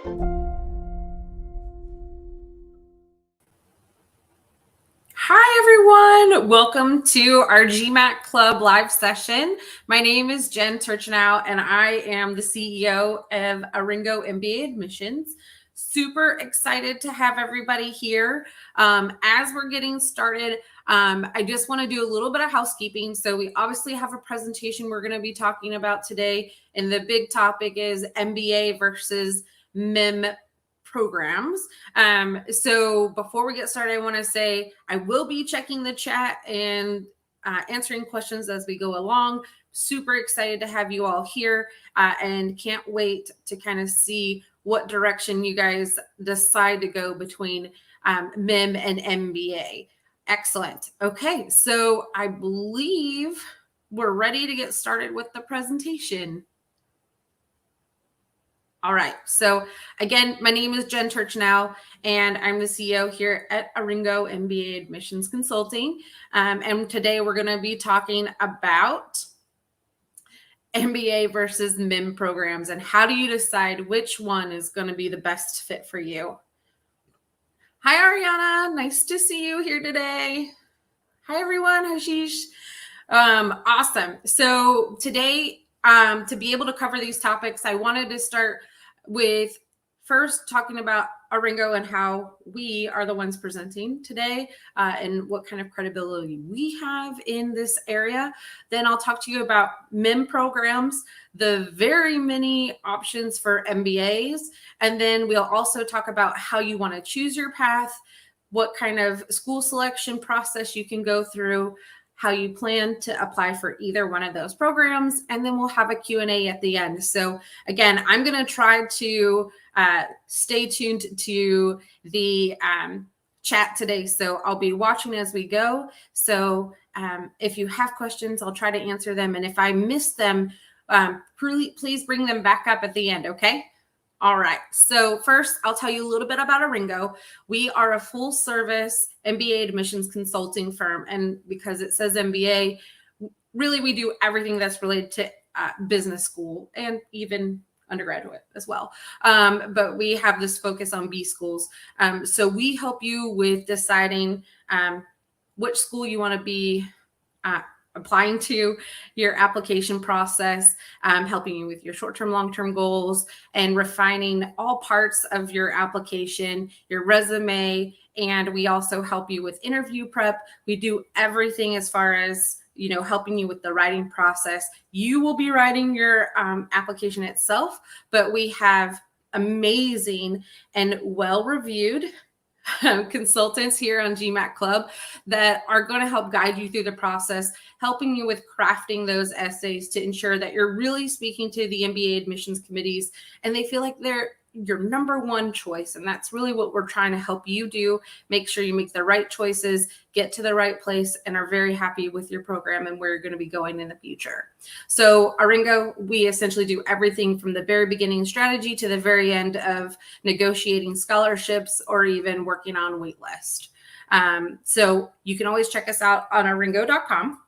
Hi, everyone. Welcome to our GMAT Club live session. My name is Jen Turchinow, and I am the CEO of ARINGO MBA Admissions. Super excited to have everybody here. As we're getting started, I just want to do a little bit of housekeeping. So we obviously have a presentation we're going to be talking about today, and the big topic is MBA versus MIM programs. So before we get started, I want to say I will be checking the chat and answering questions as we go along. Super excited to have you all here and can't wait to kind of see what direction you guys decide to go between MIM and MBA. Excellent. Okay, so I believe we're ready to get started with the presentation. All right. So again, my name is Jen Turchinow, and I'm the CEO here at ARINGO MBA Admissions Consulting. And today we're going to be talking about MBA versus MIM programs and how do you decide which one is going to be the best fit for you. Hi, Ariana. Nice to see you here today. Hi, everyone. Hashish. Awesome. So today, to be able to cover these topics, I wanted to start with first talking about ARINGO and how we are the ones presenting today and what kind of credibility we have in this area. Then I'll talk to you about MIM programs, the very many options for MBAs, and then we'll also talk about how you want to choose your path, what kind of school selection process you can go through, how you plan to apply for either one of those programs, and then we'll have a Q&A at the end. So again, I'm going to try to stay tuned to the chat today. So I'll be watching as we go. So if you have questions, I'll try to answer them. And if I miss them, please bring them back up at the end, okay? All right. So first, I'll tell you a little bit about ARINGO. We are a full-service MBA admissions consulting firm. And because it says MBA, really we do everything that's related to business school and even undergraduate as well. But we have this focus on B schools. So we help you with deciding which school you want to be applying to, your application process, helping you with your short-term, long-term goals, and refining all parts of your application, your resume, and we also help you with interview prep. We do everything as far as, you know, helping you with the writing process. You will be writing your application itself, but we have amazing and well-reviewed consultants here on GMAT Club that are going to help guide you through the process, helping you with crafting those essays to ensure that you're really speaking to the MBA admissions committees and they feel like they're your number one choice. And that's really what we're trying to help you do. Make sure you make the right choices, get to the right place, and are very happy with your program and where you're going to be going in the future. So ARINGO, we essentially do everything from the very beginning strategy to the very end of negotiating scholarships or even working on waitlist. So you can always check us out on aringo.com.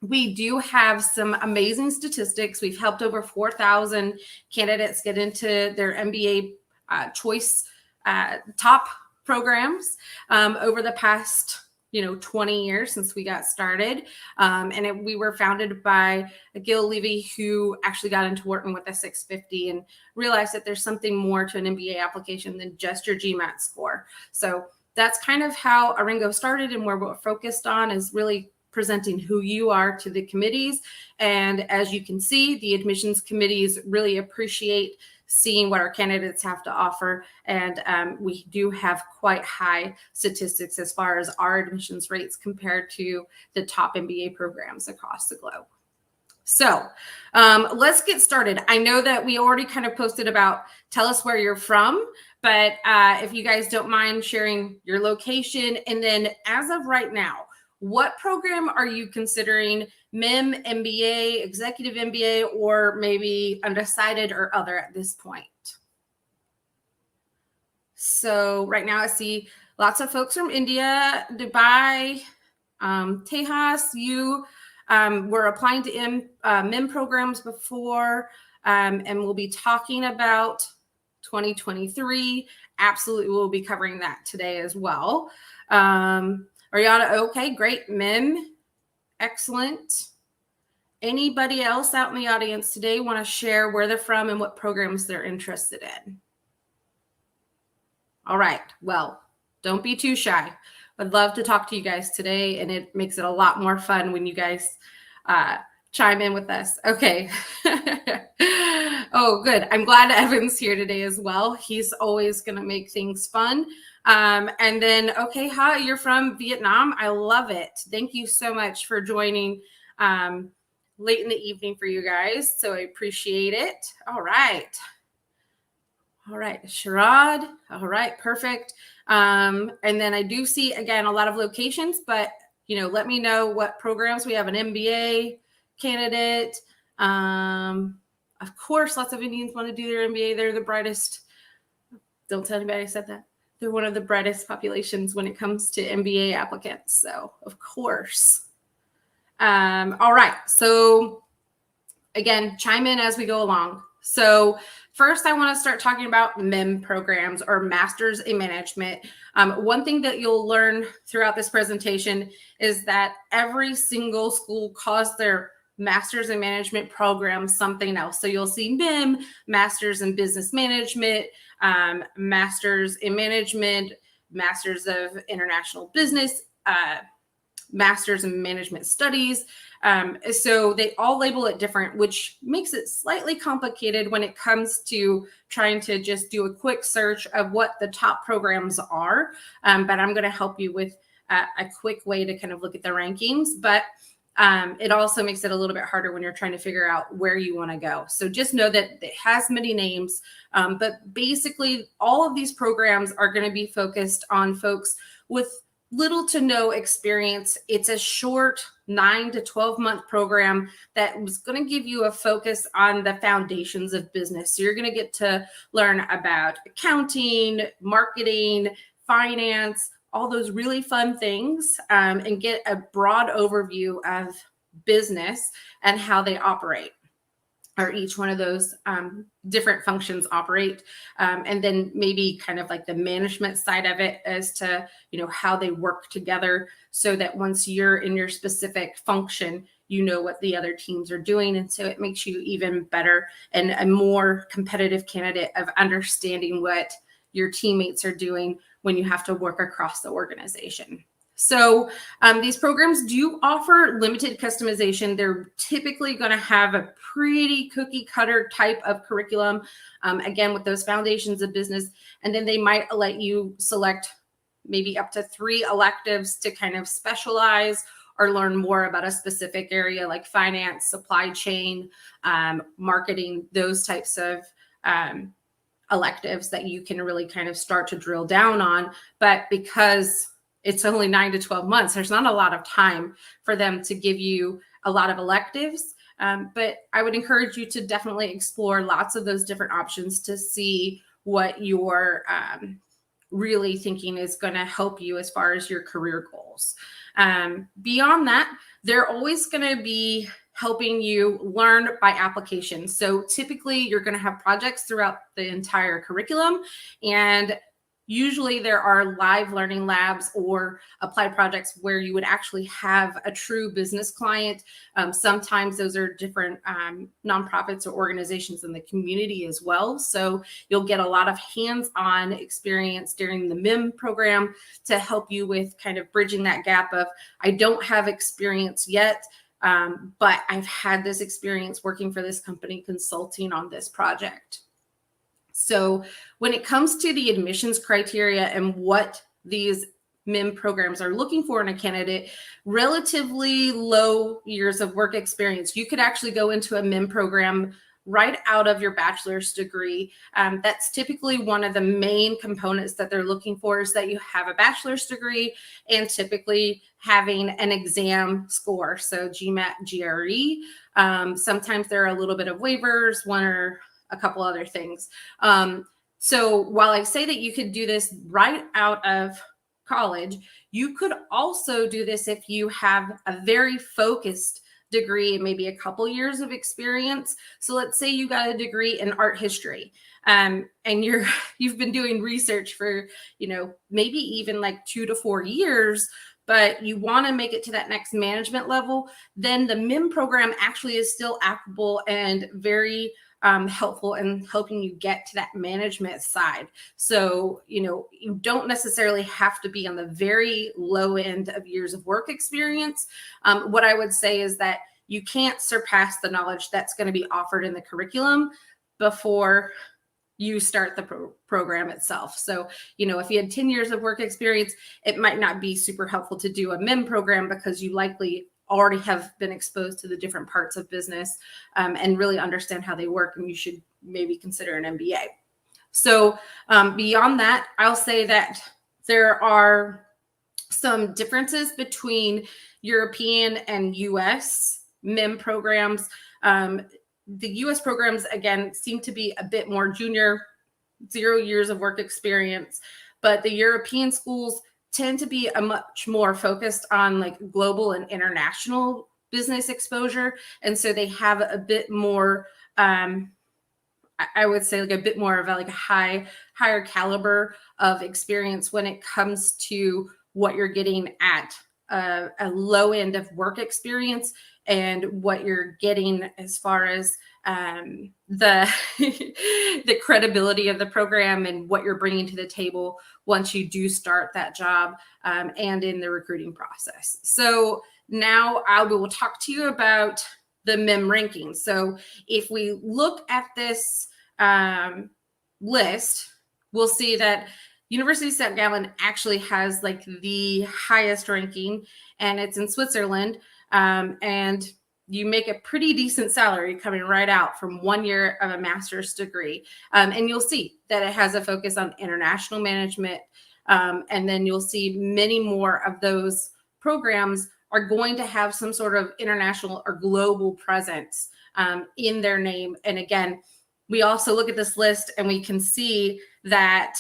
We do have some amazing statistics. We've helped over 4,000 candidates get into their MBA choice top programs over the past 20 years since we got started. We were founded by Gil Levy, who actually got into Wharton with a 650 and realized that there's something more to an MBA application than just your GMAT score. So that's kind of how ARINGO started, and where we're focused on is really presenting who you are to the committees. And as you can see, the admissions committees really appreciate seeing what our candidates have to offer. And we do have quite high statistics as far as our admissions rates compared to the top MBA programs across the globe. So let's get started. I know that we already kind of posted about tell us where you're from, but if you guys don't mind sharing your location, and then as of right now, what program are you considering? MIM, MBA, executive MBA, or maybe undecided or other at this point? So right now I see lots of folks from India, Dubai, Tejas. You were applying to MIM programs before, and we'll be talking about 2023. Absolutely, we'll be covering that today as well. Ariana, okay, great. MIM, excellent. Anybody else out in the audience today want to share where they're from and what programs they're interested in? All right, well, don't be too shy. I'd love to talk to you guys today, and it makes it a lot more fun when you guys chime in with us. Okay. Oh, good. I'm glad Evan's here today as well. He's always going to make things fun. And then, okay, hi, you're from Vietnam. I love it. Thank you so much for joining late in the evening for you guys. So I appreciate it. All right. All right, Sharad. All right, perfect. And then I do see, again, a lot of locations, but, let me know what programs. We have an MBA candidate. Of course, lots of Indians want to do their MBA. They're the brightest. Don't tell anybody I said that. They're one of the brightest populations when it comes to MBA applicants. So, of course. All right. So, again, chime in as we go along. So first, I want to start talking about MIM programs or Masters in Management. One thing that you'll learn throughout this presentation is that every single school calls their Masters in Management program something else. So you'll see MIM, Masters in Business Management, Masters in Management, Masters of International Business, Masters in Management Studies. So they all label it different, which makes it slightly complicated when it comes to trying to just do a quick search of what the top programs are. But I'm going to help you with a quick way to kind of look at the rankings. But it also makes it a little bit harder when you're trying to figure out where you want to go. So just know that it has many names, but basically all of these programs are going to be focused on folks with little to no experience. It's a short 9 to 12 month program that was going to give you a focus on the foundations of business. So you're going to get to learn about accounting, marketing, finance, all those really fun things, and get a broad overview of business and how they operate, or each one of those different functions operate. And then maybe kind of like the management side of it as to, how they work together, so that once you're in your specific function, you know what the other teams are doing. And so it makes you even better and a more competitive candidate of understanding what your teammates are doing when you have to work across the organization. So these programs do offer limited customization. They're typically going to have a pretty cookie cutter type of curriculum, again, with those foundations of business. And then they might let you select maybe up to 3 electives to kind of specialize or learn more about a specific area like finance, supply chain, marketing, those types of electives that you can really kind of start to drill down on. But because it's only 9 to 12 months, there's not a lot of time for them to give you a lot of electives. But I would encourage you to definitely explore lots of those different options to see what you're really thinking is going to help you as far as your career goals. Beyond that, they're always going to be helping you learn by application. So typically you're going to have projects throughout the entire curriculum, and usually there are live learning labs or applied projects where you would actually have a true business client. Sometimes those are different nonprofits or organizations in the community as well. So you'll get a lot of hands-on experience during the MIM program to help you with kind of bridging that gap of, I don't have experience yet, but I've had this experience working for this company consulting on this project. So when it comes to the admissions criteria and what these MIM programs are looking for in a candidate, relatively low years of work experience. You could actually go into a MIM program right out of your bachelor's degree. That's typically one of the main components that they're looking for, is that you have a bachelor's degree and typically having an exam score. So GMAT, GRE. Sometimes there are a little bit of waivers, one or a couple other things. So while I say that you could do this right out of college, you could also do this if you have a very focused degree and maybe a couple years of experience. So let's say you got a degree in art history, and you've been doing research for, maybe even like 2 to 4 years, but you want to make it to that next management level, then the MIM program actually is still applicable and very helpful in helping you get to that management side. So, you don't necessarily have to be on the very low end of years of work experience. What I would say is that you can't surpass the knowledge that's going to be offered in the curriculum before you start the program itself. So, if you had 10 years of work experience, it might not be super helpful to do a MIM program because you likely already have been exposed to the different parts of business and really understand how they work, and you should maybe consider an MBA. So beyond that, I'll say that there are some differences between European and US MIM programs. The US programs, again, seem to be a bit more junior, 0 years of work experience, but the European schools tend to be a much more focused on like global and international business exposure. And so they have a bit more, I would say like a bit more of a higher caliber of experience when it comes to what you're getting at a low end of work experience and what you're getting as far as the the credibility of the program and what you're bringing to the table once you do start that job and in the recruiting process. So now I will talk to you about the MIM rankings. So if we look at this list, we'll see that University of St. Gallen actually has like the highest ranking, and it's in Switzerland. And you make a pretty decent salary coming right out from 1 year of a master's degree. And you'll see that it has a focus on international management. And then you'll see many more of those programs are going to have some sort of international or global presence in their name. And again, we also look at this list and we can see that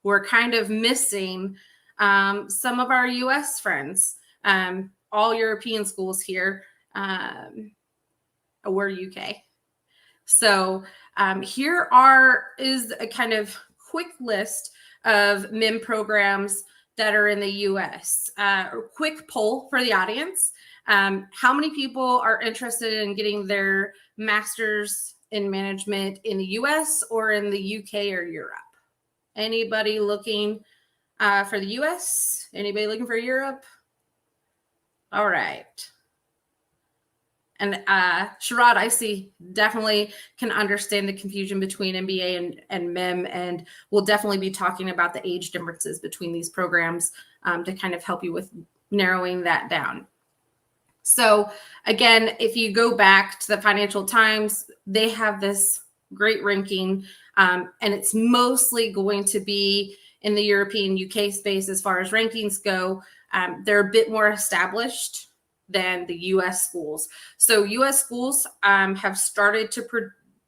we're kind of missing some of our US friends. All European schools here were UK. So here is a kind of quick list of MIM programs that are in the US. Quick poll for the audience. How many people are interested in getting their master's in management in the US or in the UK or Europe? Anybody looking for the US? Anybody looking for Europe? All right. And Sharad, I see, definitely can understand the confusion between MBA and MIM, and we'll definitely be talking about the age differences between these programs to kind of help you with narrowing that down. So again, if you go back to the Financial Times, they have this great ranking, and it's mostly going to be in the European UK space as far as rankings go. They're a bit more established than the US schools. So US schools have started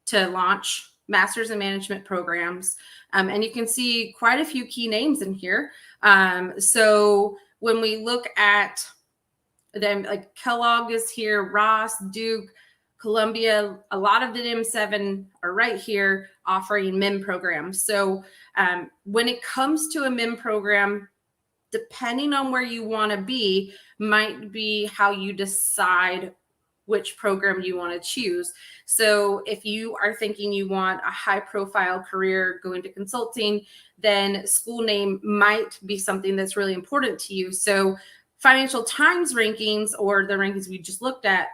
to launch master's in management programs. And you can see quite a few key names in here. So when we look at them, like Kellogg is here, Ross, Duke, Columbia, a lot of the M7 are right here offering MIM programs. So when it comes to a MIM program, depending on where you want to be, might be how you decide which program you want to choose. So if you are thinking you want a high profile career going to consulting, then school name might be something that's really important to you. So Financial Times rankings, or the rankings we just looked at,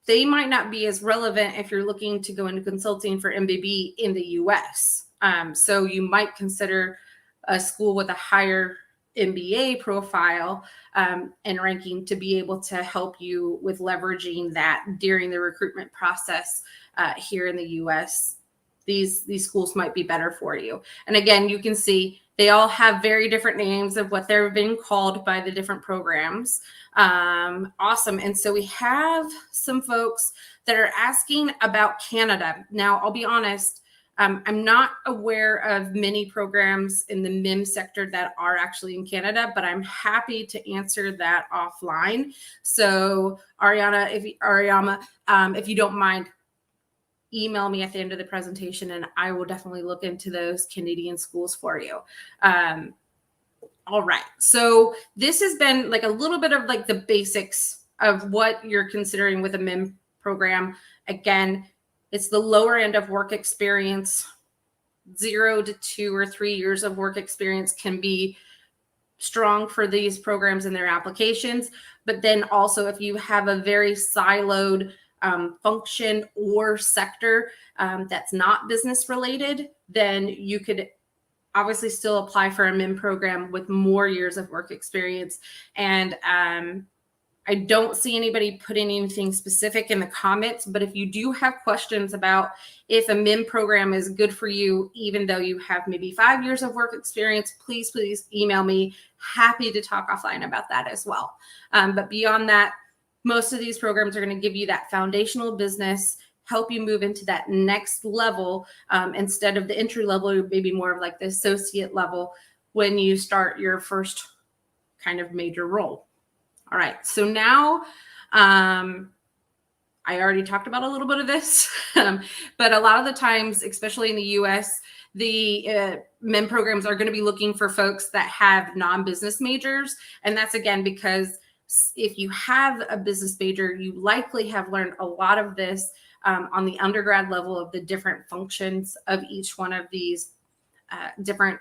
they might not be as relevant if you're looking to go into consulting for MBB in the US. So you might consider a school with a higher MBA profile and ranking to be able to help you with leveraging that during the recruitment process here in the US. These schools might be better for you. And again, you can see they all have very different names of what they're being called by the different programs. Awesome. And so we have some folks that are asking about Canada. Now, I'll be honest, I'm not aware of many programs in the MIM sector that are actually in Canada, but I'm happy to answer that offline. So Ariana, if you don't mind, email me at the end of the presentation and I will definitely look into those Canadian schools for you. All right. So this has been like a little bit of like the basics of what you're considering with a MIM program. Again, it's the lower end of work experience. 0 to 2 or 3 years of work experience can be strong for these programs and their applications. But then also if you have a very siloed function or sector that's not business related, then you could obviously still apply for a MIM program with more years of work experience. And I don't see anybody putting anything specific in the comments, but if you do have questions about if a MIM program is good for you, even though you have maybe 5 years of work experience, please email me. Happy to talk offline about that as well. But beyond that, most of these programs are going to give you that foundational business, help you move into that next level instead of the entry level, maybe more of like the associate level when you start your first kind of major role. All right, so now I already talked about a little bit of this, but a lot of the times, especially in the US, the MIM programs are going to be looking for folks that have non-business majors. And that's again, because if you have a business major, you likely have learned a lot of this on the undergrad level of the different functions of each one of these different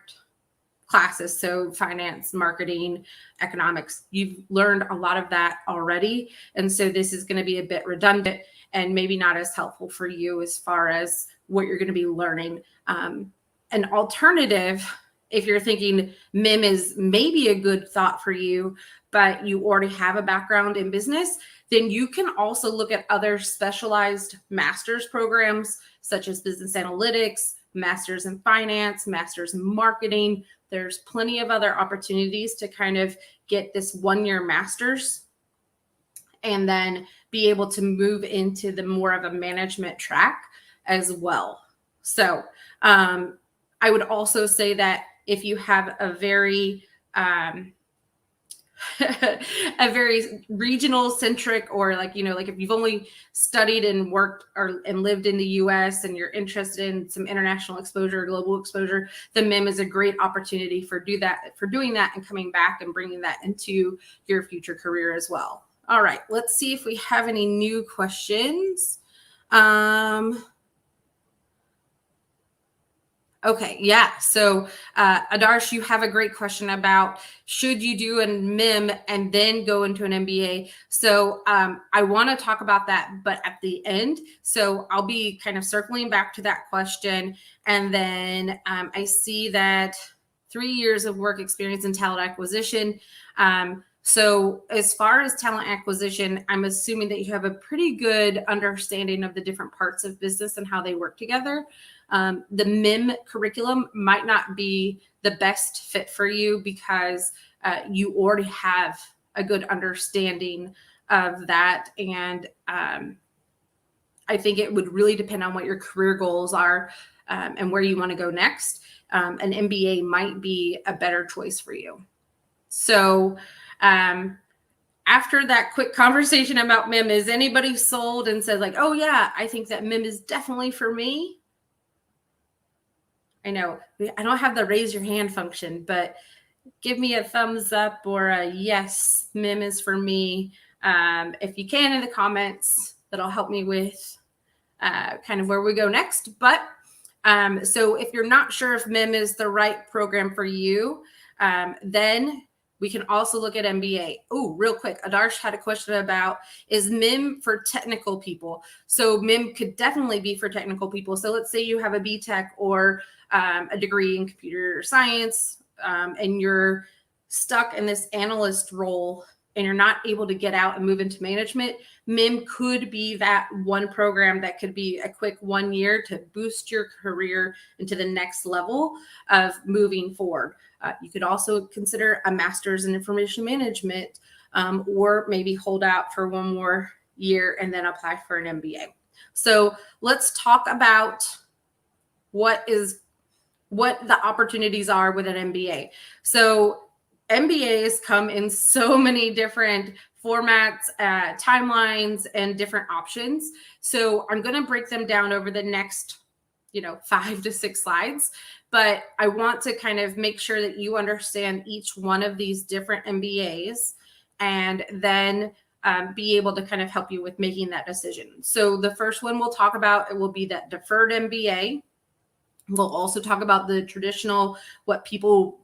classes. So finance, marketing, economics, you've learned a lot of that already. And so this is going to be a bit redundant and maybe not as helpful for you as far as what you're going to be learning. An alternative, if you're thinking MIM is maybe a good thought for you, but you already have a background in business, then you can also look at other specialized master's programs such as business analytics, master's in finance, master's in marketing. There's plenty of other opportunities to kind of get this 1-year master's and then be able to move into the more of a management track as well. So I would also say that if you have a very a very regional centric, or like, you know, like if you've only studied and worked and lived in the US and you're interested in some international exposure, global exposure, the MIM is a great opportunity for doing that and coming back and bringing that into your future career as well. All right, let's see if we have any new questions. Okay, yeah. So Adarsh, you have a great question about should you do a MIM and then go into an MBA? So I want to talk about that, but at the end. So I'll be kind of circling back to that question. And then I see that 3 years of work experience in talent acquisition. So as far as talent acquisition, I'm assuming that you have a pretty good understanding of the different parts of business and how they work together. The MIM curriculum might not be the best fit for you because you already have a good understanding of that. And I think it would really depend on what your career goals are and where you want to go next. An MBA might be a better choice for you. So after that quick conversation about MIM, is anybody sold and said like, oh yeah, I think that MIM is definitely for me? I know I don't have the raise your hand function, but give me a thumbs up or a yes, MIM is for me. If you can in the comments, that'll help me with kind of where we go next. But so if you're not sure if MIM is the right program for you, then we can also look at MBA. Oh, real quick, Adarsh had a question about, is MIM for technical people? So MIM could definitely be for technical people. So let's say you have a BTech or a degree in computer science and you're stuck in this analyst role and you're not able to get out and move into management. MIM could be that one program that could be a quick 1 year to boost your career into the next level of moving forward. You could also consider a master's in information management or maybe hold out for 1 more year and then apply for an MBA. So let's talk about what the opportunities are with an MBA. So MBAs come in so many different formats, timelines, and different options. So I'm going to break them down over the next 5 to 6 slides, but I want to kind of make sure that you understand each one of these different MBAs and then be able to kind of help you with making that decision. So the first one we'll talk about, it will be that deferred MBA. We'll also talk about the traditional, what people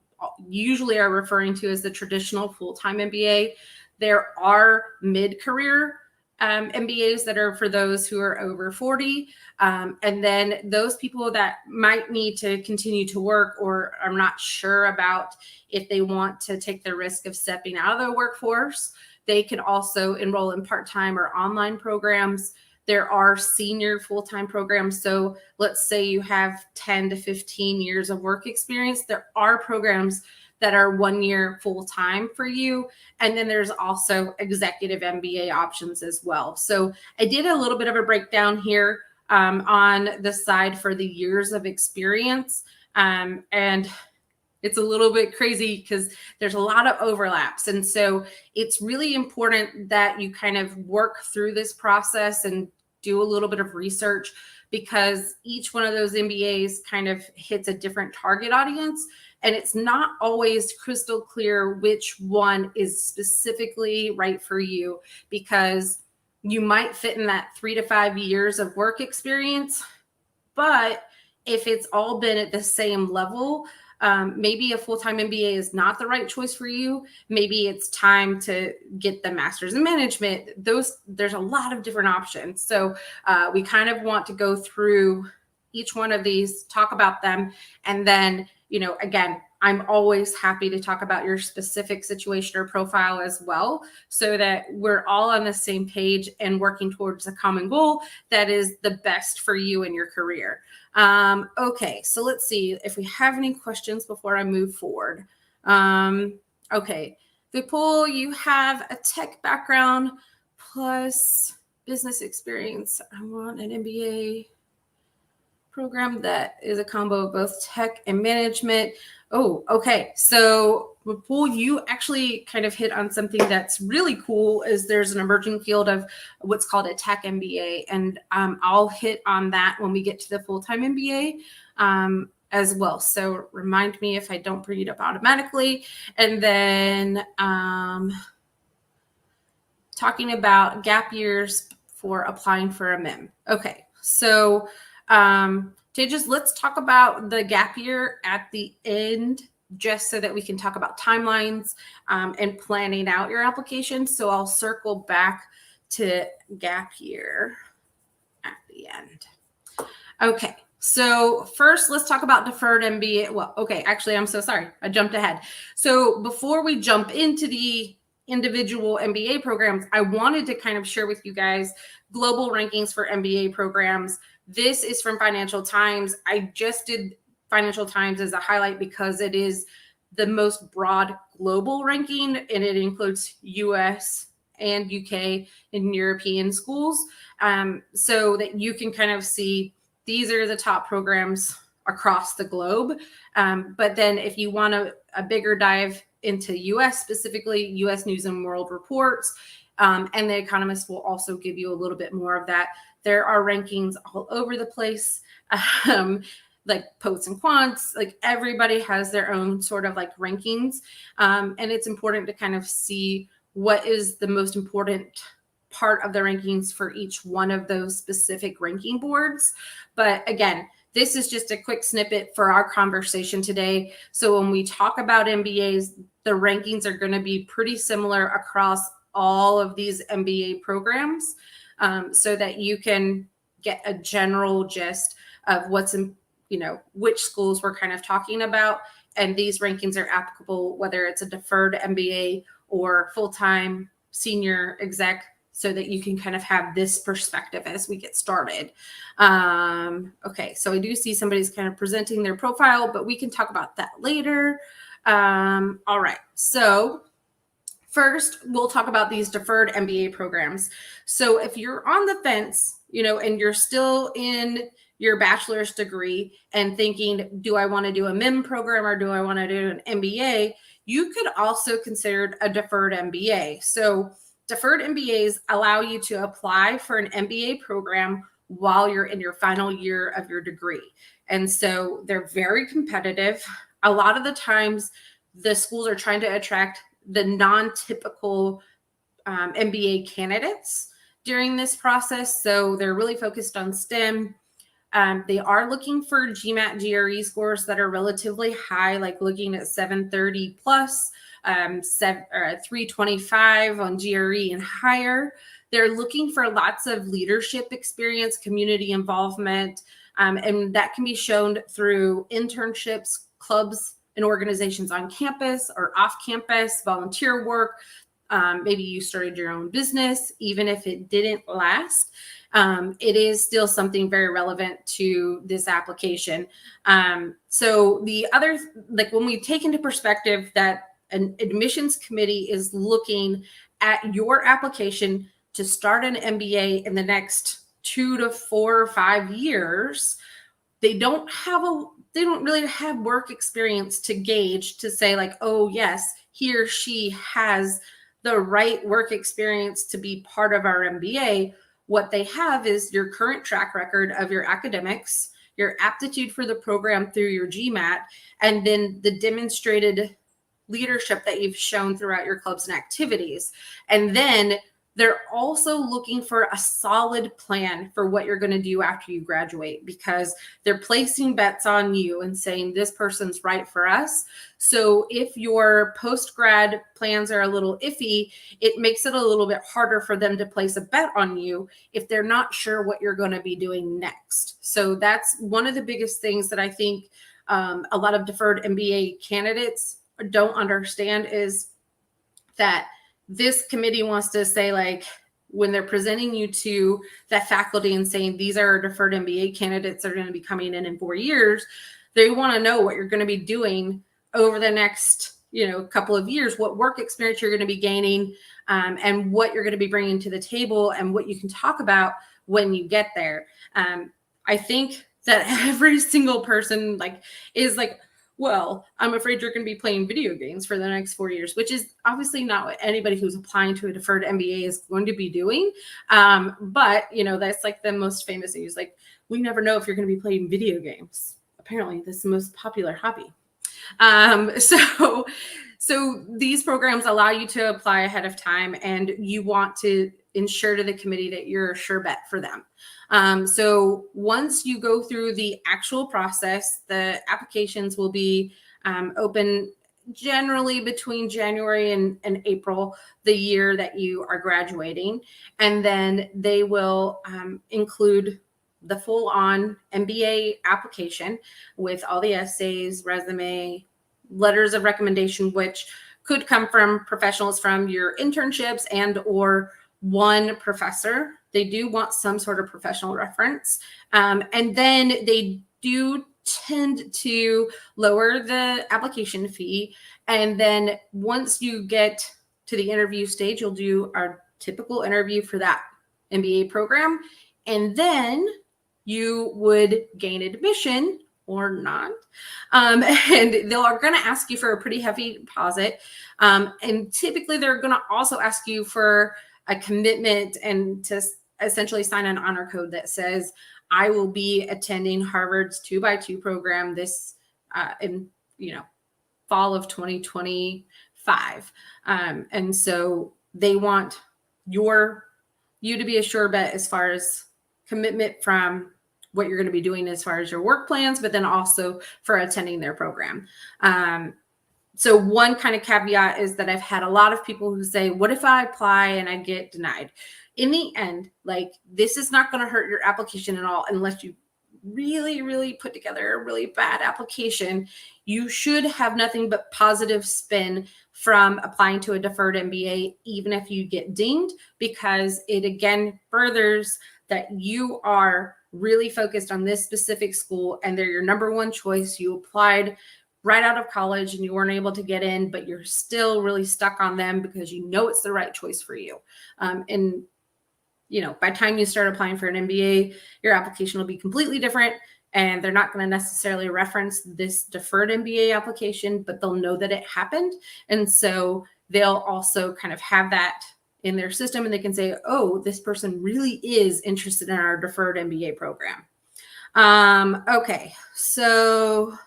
usually are referring to as the traditional full-time MBA. There are mid-career MBAs that are for those who are over 40. And then those people that might need to continue to work or are not sure about if they want to take the risk of stepping out of the workforce, they can also enroll in part-time or online programs. There are senior full-time programs. So let's say you have 10 to 15 years of work experience. There are programs that are 1 year full-time for you. And then there's also executive MBA options as well. So I did a little bit of a breakdown here on the side for the years of experience. And it's a little bit crazy because there's a lot of overlaps. And so it's really important that you kind of work through this process and do a little bit of research, because each one of those MBAs kind of hits a different target audience. And it's not always crystal clear which one is specifically right for you, because you might fit in that 3 to 5 years of work experience. But if it's all been at the same level, maybe a full-time MBA is not the right choice for you. Maybe it's time to get the master's in management. There's a lot of different options. So we kind of want to go through each one of these, talk about them, and then, again, I'm always happy to talk about your specific situation or profile as well, so that we're all on the same page and working towards a common goal that is the best for you in your career. Okay, so let's see if we have any questions before I move forward. Okay, Vipul, you have a tech background plus business experience. I want an MBA program that is a combo of both tech and management. Oh, okay. So Vipul, you actually kind of hit on something that's really cool. Is there's an emerging field of what's called a tech MBA, and I'll hit on that when we get to the full-time MBA as well. So remind me if I don't bring it up automatically. And then talking about gap years for applying for a MIM. Okay, so Tejas, let's talk about the gap year at the end, just so that we can talk about timelines and planning out your application. So I'll circle back to gap year at the end. Okay, so first let's talk about deferred MBA. Well, okay, actually, I'm so sorry. I jumped ahead. So before we jump into the individual MBA programs, I wanted to kind of share with you guys global rankings for MBA programs. This is from Financial Times. I just did Financial Times as a highlight because it is the most broad global ranking, and it includes US and UK and European schools, so that you can kind of see these are the top programs across the globe. But then if you want a bigger dive into US, specifically US News and World Reports, and The Economist will also give you a little bit more of that. There are rankings all over the place, like Poets and Quants, like everybody has their own sort of like rankings. And it's important to kind of see what is the most important part of the rankings for each one of those specific ranking boards. But again, this is just a quick snippet for our conversation today. So when we talk about MBAs, the rankings are going to be pretty similar across all of these MBA programs, so that you can get a general gist of what's in, which schools we're kind of talking about. And these rankings are applicable whether it's a deferred MBA or full-time senior exec, so that you can kind of have this perspective as we get started. Okay, so I do see somebody's kind of presenting their profile, but we can talk about that later. All right, so first, we'll talk about these deferred MBA programs. So if you're on the fence, and you're still in your bachelor's degree and thinking, do I want to do a MIM program or do I want to do an MBA? You could also consider a deferred MBA. So deferred MBAs allow you to apply for an MBA program while you're in your final year of your degree. And so they're very competitive. A lot of the times the schools are trying to attract the non-typical MBA candidates during this process. So they're really focused on STEM. They are looking for GMAT GRE scores that are relatively high, like looking at 730 plus, 325 on GRE and higher. They're looking for lots of leadership experience, community involvement, and that can be shown through internships, clubs, and organizations on campus or off campus, volunteer work. Maybe you started your own business, even if it didn't last. It is still something very relevant to this application. So the other, like when we take into perspective that an admissions committee is looking at your application to start an MBA in the next 2 to 4 or 5 years, they don't really have work experience to gauge to say like, oh yes, he or she has the right work experience to be part of our MBA. What they have is your current track record of your academics, your aptitude for the program through your GMAT, and then the demonstrated leadership that you've shown throughout your clubs and activities. And then they're also looking for a solid plan for what you're going to do after you graduate, because they're placing bets on you and saying this person's right for us. So if your post-grad plans are a little iffy, it makes it a little bit harder for them to place a bet on you if they're not sure what you're going to be doing next. So that's one of the biggest things that I think a lot of deferred MBA candidates don't understand, is that this committee wants to say, like, when they're presenting you to that faculty and saying these are deferred MBA candidates that are going to be coming in 4 years, they want to know what you're going to be doing over the next, couple of years, what work experience you're going to be gaining, and what you're going to be bringing to the table and what you can talk about when you get there. I think that every single person is like, well, I'm afraid you're going to be playing video games for the next 4 years, which is obviously not what anybody who's applying to a deferred MBA is going to be doing. But, that's like the most famous news. Like, we never know if you're going to be playing video games. Apparently, that's the most popular hobby. So these programs allow you to apply ahead of time, and you want to ensure to the committee that you're a sure bet for them. So once you go through the actual process, the applications will be open generally between January and April, the year that you are graduating. And then they will include the full-on MBA application with all the essays, resume, letters of recommendation, which could come from professionals from your internships and or one professor. They do want some sort of professional reference. And then they do tend to lower the application fee. And then once you get to the interview stage, you'll do our typical interview for that MBA program. And then you would gain admission or not. And they are going to ask you for a pretty heavy deposit. And typically they're going to also ask you for a commitment and to essentially sign an honor code that says, I will be attending Harvard's 2x2 program this in fall of 2025. And so they want you to be a sure bet as far as commitment from what you're going to be doing as far as your work plans, but then also for attending their program. So one kind of caveat is that I've had a lot of people who say, what if I apply and I get denied? In the end, this is not going to hurt your application at all unless you really, really put together a really bad application. You should have nothing but positive spin from applying to a deferred MBA, even if you get dinged, because it again furthers that you are really focused on this specific school and they're your number one choice. You applied right out of college and you weren't able to get in, but you're still really stuck on them because you know it's the right choice for you. And by the time you start applying for an MBA, your application will be completely different, and they're not going to necessarily reference this deferred MBA application, but they'll know that it happened. And so they'll also kind of have that in their system, and they can say, oh, this person really is interested in our deferred MBA program. Okay, so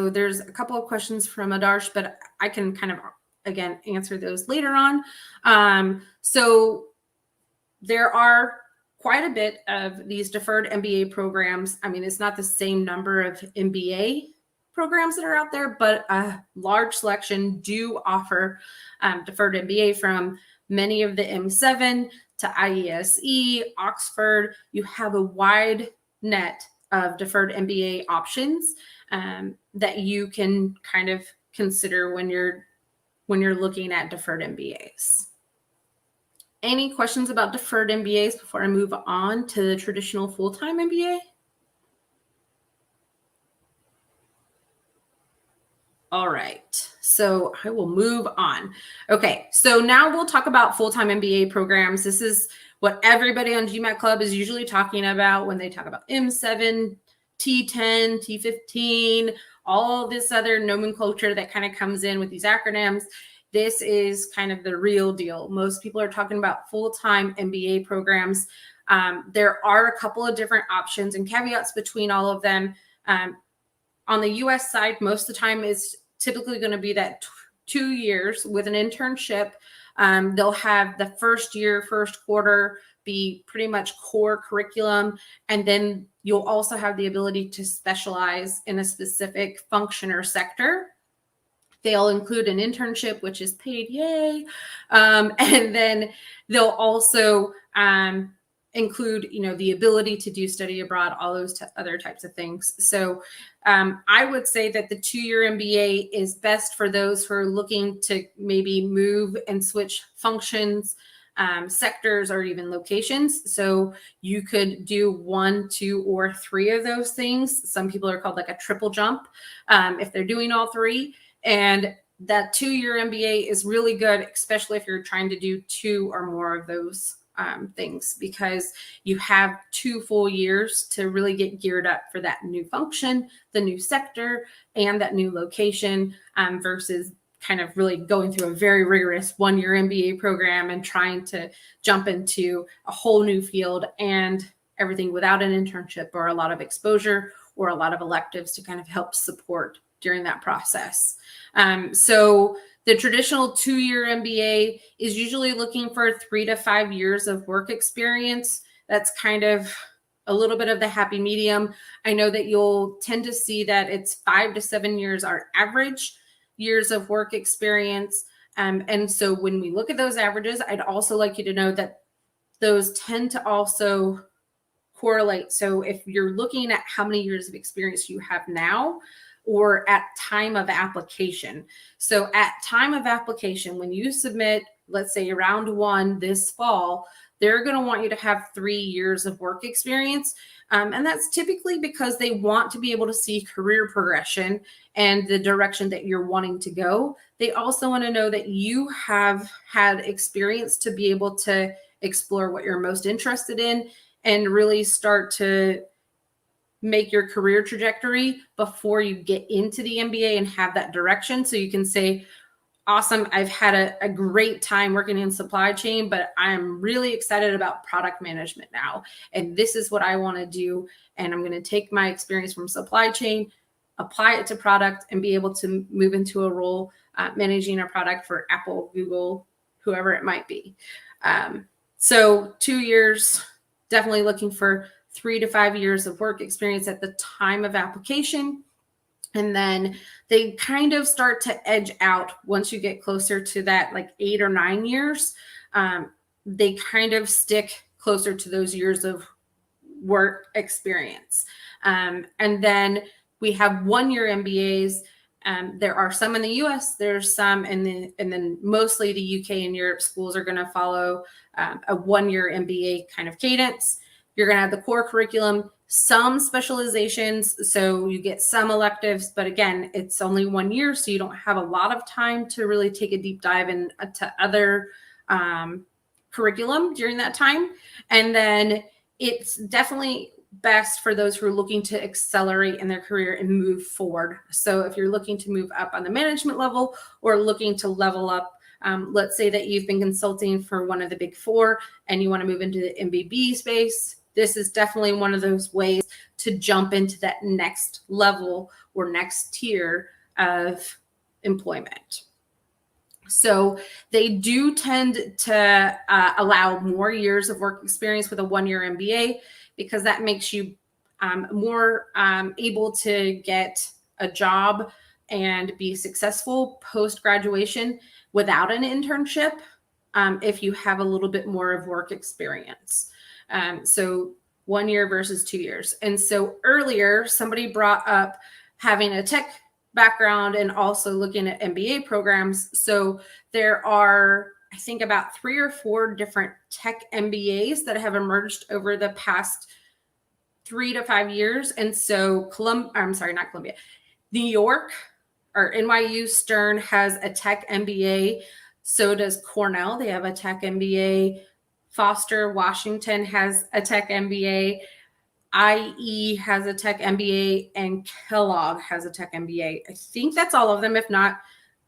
there's a couple of questions from Adarsh, but I can kind of, again, answer those later on. So there are quite a bit of these deferred MBA programs. I mean, it's not the same number of MBA programs that are out there, but a large selection do offer deferred MBA, from many of the M7 to IESE, Oxford. You have a wide net of deferred MBA options that you can kind of consider when you're looking at deferred MBAs. Any questions about deferred MBAs before I move on to the traditional full-time MBA? All right, so I will move on. Okay, so now we'll talk about full-time MBA programs. This is what everybody on GMAT Club is usually talking about when they talk about M7, T10, T15, all this other nomenclature that kind of comes in with these acronyms. This is kind of the real deal. Most people are talking about full-time MBA programs. There are a couple of different options and caveats between all of them. On the US side, most of the time is typically going to be that 2 years with an internship. They'll have the first year, first quarter be pretty much core curriculum. And then you'll also have the ability to specialize in a specific function or sector. They'll include an internship, which is paid, yay. And then they'll also include, the ability to do study abroad, all those other types of things. So I would say that the 2-year MBA is best for those who are looking to maybe move and switch functions, sectors, or even locations. So you could do 1, 2, or 3 of those things. Some people are called like a triple jump if they're doing all 3. And that 2-year MBA is really good, especially if you're trying to do 2 or more of those things, because you have 2 full years to really get geared up for that new function, the new sector, and that new location, versus kind of really going through a very rigorous 1-year MBA program and trying to jump into a whole new field and everything without an internship or a lot of exposure or a lot of electives to kind of help support during that process. So the traditional 2-year MBA is usually looking for 3 to 5 years of work experience. That's kind of a little bit of the happy medium. I know that you'll tend to see that it's 5 to 7 years are average years of work experience. And so when we look at those averages, I'd also like you to know that those tend to also correlate. So if you're looking at how many years of experience you have now, or at time of application. So at time of application, when you submit, let's say round 1 this fall, they're going to want you to have 3 years of work experience. And that's typically because they want to be able to see career progression and the direction that you're wanting to go. They also want to know that you have had experience to be able to explore what you're most interested in and really start to make your career trajectory before you get into the MBA and have that direction. So you can say, awesome, I've had a great time working in supply chain, but I'm really excited about product management now. And this is what I want to do. And I'm going to take my experience from supply chain, apply it to product, and be able to move into a role managing a product for Apple, Google, whoever it might be. So 2 years, definitely looking for 3 to 5 years of work experience at the time of application. And then they kind of start to edge out once you get closer to that, like 8 or 9 years. They kind of stick closer to those years of work experience. And then we have 1-year MBAs. There are some in the US, there's some and then mostly the UK and Europe schools are going to follow a 1-year MBA kind of cadence. You're going to have the core curriculum, some specializations, so you get some electives, but again, it's only 1 year, so you don't have a lot of time to really take a deep dive into other curriculum during that time. And then it's definitely best for those who are looking to accelerate in their career and move forward. So if you're looking to move up on the management level or looking to level up, let's say that you've been consulting for one of the big four and you want to move into the MBB space, this is definitely one of those ways to jump into that next level or next tier of employment. So they do tend to allow more years of work experience with a one-year MBA because that makes you more able to get a job and be successful post-graduation without an internship if you have a little bit more of work experience. So 1 year versus 2 years. And so earlier, somebody brought up having a tech background and also looking at MBA programs. So there are, I think, about 3 or 4 different tech MBAs that have emerged over the past 3 to 5 years. And so New York or NYU Stern has a tech MBA. So does Cornell. They have a tech MBA. Foster Washington has a tech MBA. IE has a tech MBA, and Kellogg has a tech MBA. I think that's all of them. If not,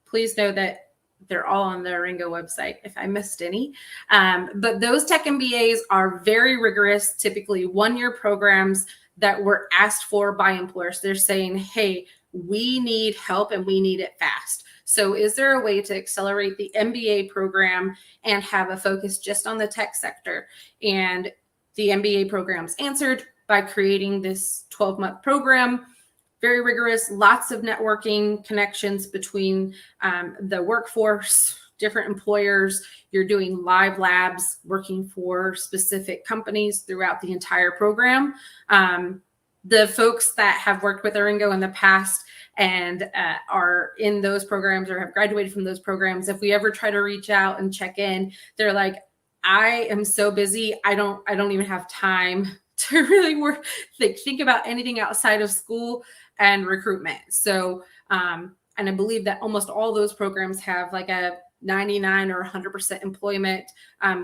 please know that they're all on the ARINGO website if I missed any. But those tech MBAs are very rigorous, typically 1-year programs that were asked for by employers. They're saying, hey, we need help and we need it fast. So is there a way to accelerate the MBA program and have a focus just on the tech sector? And the MBA programs answered by creating this 12-month program, very rigorous, lots of networking connections between the workforce, different employers. You're doing live labs, working for specific companies throughout the entire program. The folks that have worked with ARINGO in the past and are in those programs or have graduated from those programs, if we ever try to reach out and check in, they're like, I am so busy. I don't even have time to really think about anything outside of school and recruitment. So, and I believe that almost all those programs have like a 99 or 100% employment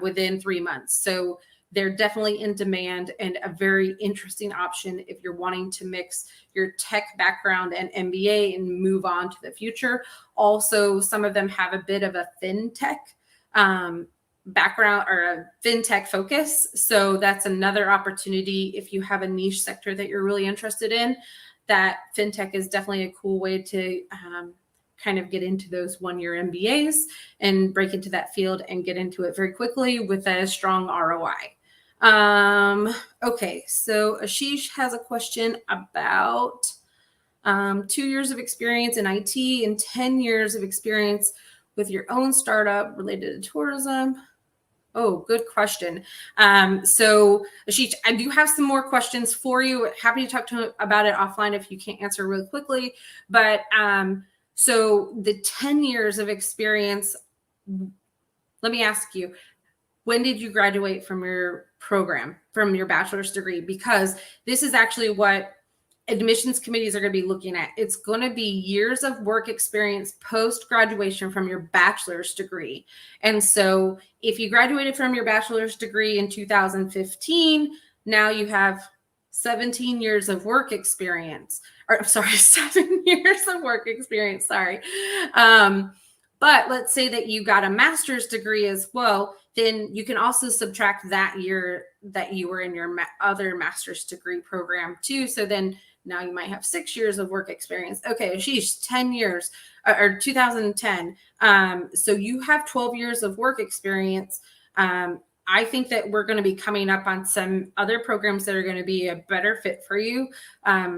within 3 months. So they're definitely in demand and a very interesting option if you're wanting to mix your tech background and MBA and move on to the future. Also, some of them have a bit of a fintech background or a fintech focus. So that's another opportunity if you have a niche sector that you're really interested in. That fintech is definitely a cool way to kind of get into those 1-year MBAs and break into that field and get into it very quickly with a strong ROI. Okay, so Ashish has a question about 2 years of experience in IT and 10 years of experience with your own startup related to tourism. Oh, good question. So Ashish, I do have some more questions for you. Happy to talk to about it offline if you can't answer really quickly. But so the 10 years of experience, let me ask you, when did you graduate from your program, from your bachelor's degree? Because this is actually what admissions committees are going to be looking at. It's going to be years of work experience post-graduation from your bachelor's degree. And so if you graduated from your bachelor's degree in 2015, now you have 17 years of work experience, or sorry, 7 years of work experience, sorry. But let's say that you got a master's degree as well, then you can also subtract that year that you were in your other master's degree program too. So then now you might have 6 years of work experience. Okay, sheesh, 10 years or 2010. So you have 12 years of work experience. I think that we're going to be coming up on some other programs that are going to be a better fit for you.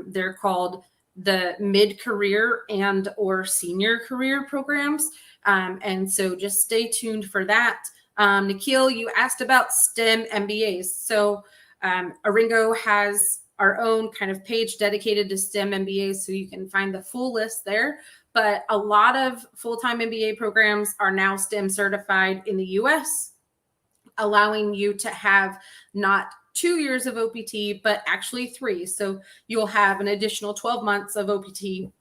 They're called the mid-career and or senior career programs. And so just stay tuned for that. Nikhil, you asked about STEM MBAs. So ARINGO has our own kind of page dedicated to STEM MBAs, so you can find the full list there. But a lot of full-time MBA programs are now STEM certified in the US, allowing you to have not 2 years of OPT, but actually 3. So you'll have an additional 12 months of OPT,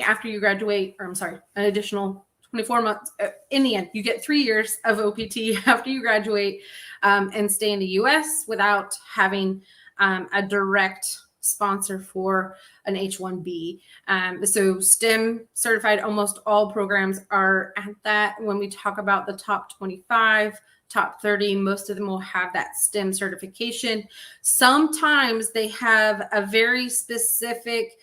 after you graduate, or I'm sorry, an additional 24 months. In the end, you get 3 years of OPT after you graduate and stay in the US without having a direct sponsor for an H-1B. So STEM certified, almost all programs are at that. When we talk about the top 25, top 30, most of them will have that STEM certification. Sometimes they have a very specific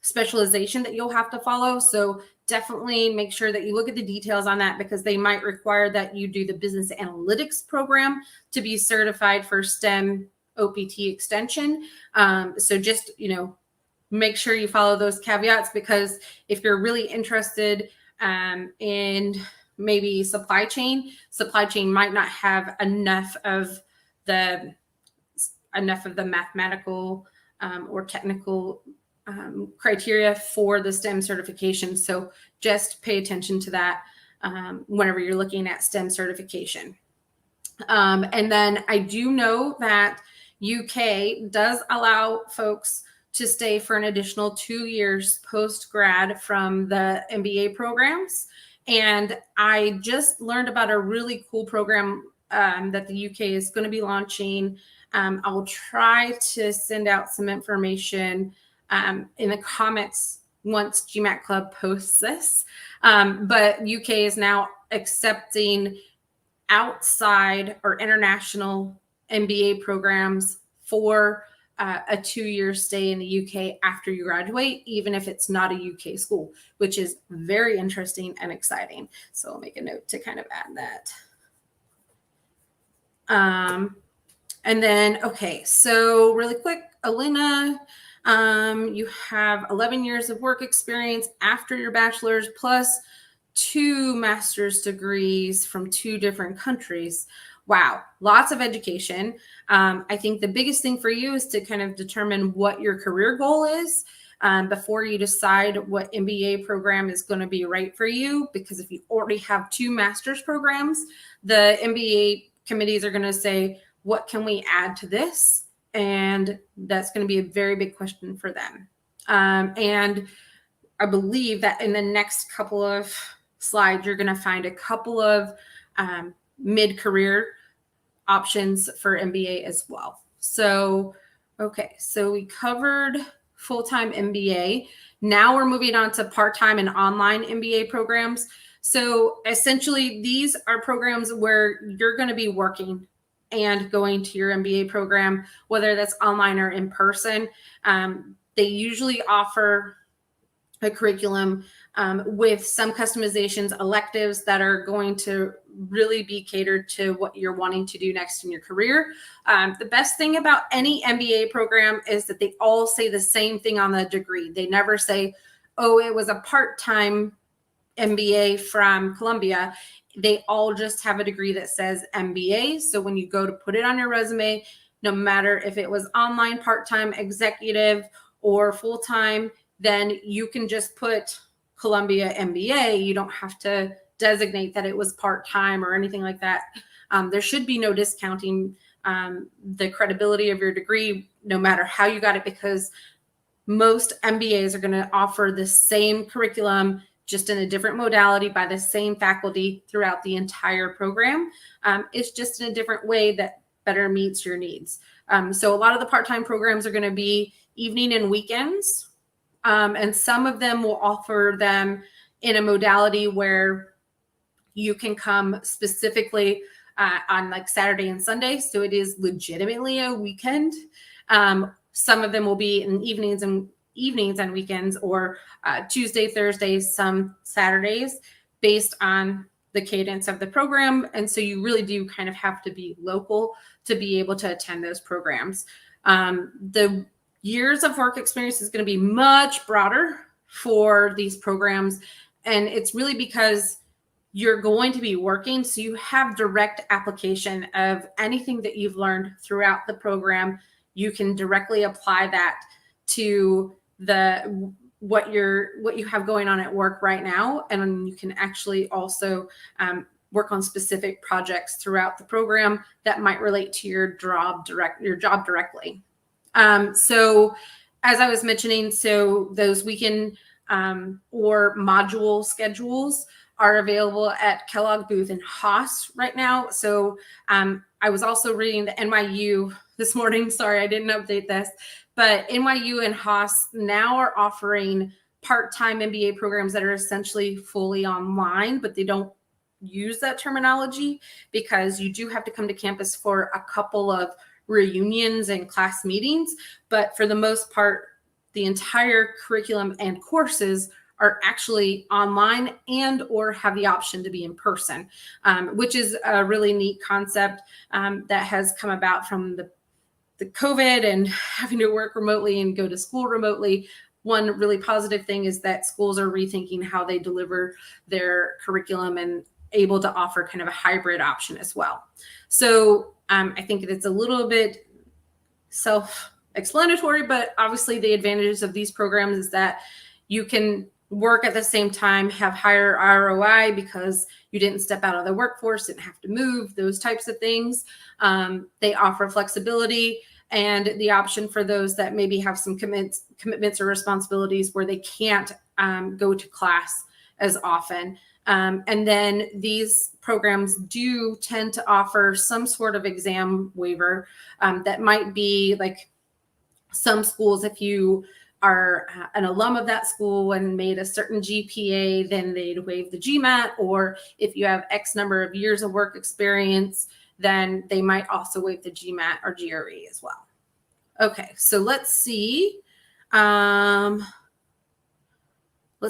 specialization that you'll have to follow. So definitely make sure that you look at the details on that, because they might require that you do the business analytics program to be certified for STEM OPT extension. So just, make sure you follow those caveats, because if you're really interested in maybe supply chain might not have enough of the mathematical or technical criteria for the STEM certification. So just pay attention to that whenever you're looking at STEM certification. And then I do know that UK does allow folks to stay for an additional 2 years post-grad from the MBA programs. And I just learned about a really cool program that the UK is going to be launching. I'll try to send out some information in the comments once GMAT Club posts this. But UK is now accepting outside or international MBA programs for a 2-year stay in the UK after you graduate, even if it's not a UK school, which is very interesting and exciting. So I'll make a note to kind of add that. And then, okay, so really quick, Elena, you have 11 years of work experience after your bachelor's plus 2 master's degrees from 2 different countries. Wow, lots of education. I think the biggest thing for you is to kind of determine what your career goal is before you decide what MBA program is going to be right for you. Because if you already have 2 master's programs, the MBA committees are going to say, what can we add to this? And that's going to be a very big question for them. And I believe that in the next couple of slides, you're going to find a couple of mid-career options for MBA as well. So, okay, so we covered full-time MBA. Now we're moving on to part-time and online MBA programs. So essentially, these are programs where you're going to be working and going to your MBA program, whether that's online or in person. They usually offer a curriculum with some customizations, electives that are going to really be catered to what you're wanting to do next in your career. The best thing about any MBA program is that they all say the same thing on the degree. They never say, oh, it was a part-time MBA from Columbia. They all just have a degree that says MBA. So when you go to put it on your resume, no matter if it was online, part-time, executive, or full-time, then you can just put Columbia MBA. You don't have to designate that it was part-time or anything like that. There should be no discounting the credibility of your degree, no matter how you got it, because most MBAs are going to offer the same curriculum, just in a different modality by the same faculty throughout the entire program. It's just in a different way that better meets your needs. So a lot of the part-time programs are going to be evening and weekends. And some of them will offer them in a modality where you can come specifically on like Saturday and Sunday. So it is legitimately a weekend. Some of them will be in evenings and weekends, or Tuesday, Thursdays, some Saturdays, based on the cadence of the program. And so you really do kind of have to be local to be able to attend those programs. The years of work experience is going to be much broader for these programs. And it's really because you're going to be working. So you have direct application of anything that you've learned throughout the program. You can directly apply that to what you have going on at work right now. And you can actually also work on specific projects throughout the program that might relate to your job directly. So as I was mentioning, so those weekend or module schedules are available at Kellogg, Booth, and Haas right now. So I was also reading the NYU this morning. Sorry, I didn't update this, but NYU and Haas now are offering part-time MBA programs that are essentially fully online, but they don't use that terminology because you do have to come to campus for a couple of reunions and class meetings. But for the most part, the entire curriculum and courses are actually online and or have the option to be in person, which is a really neat concept that has come about from the COVID and having to work remotely and go to school remotely. One really positive thing is that schools are rethinking how they deliver their curriculum and able to offer kind of a hybrid option as well. So I think it's a little bit self-explanatory, but obviously the advantages of these programs is that you can work at the same time, have higher ROI because you didn't step out of the workforce, didn't have to move, those types of things. They offer flexibility and the option for those that maybe have some commitments or responsibilities where they can't go to class as often. And then these programs do tend to offer some sort of exam waiver that might be like some schools, if you are an alum of that school and made a certain GPA, then they'd waive the GMAT, or if you have X number of years of work experience, then they might also waive the GMAT or GRE as well. Okay, so let's see. Let's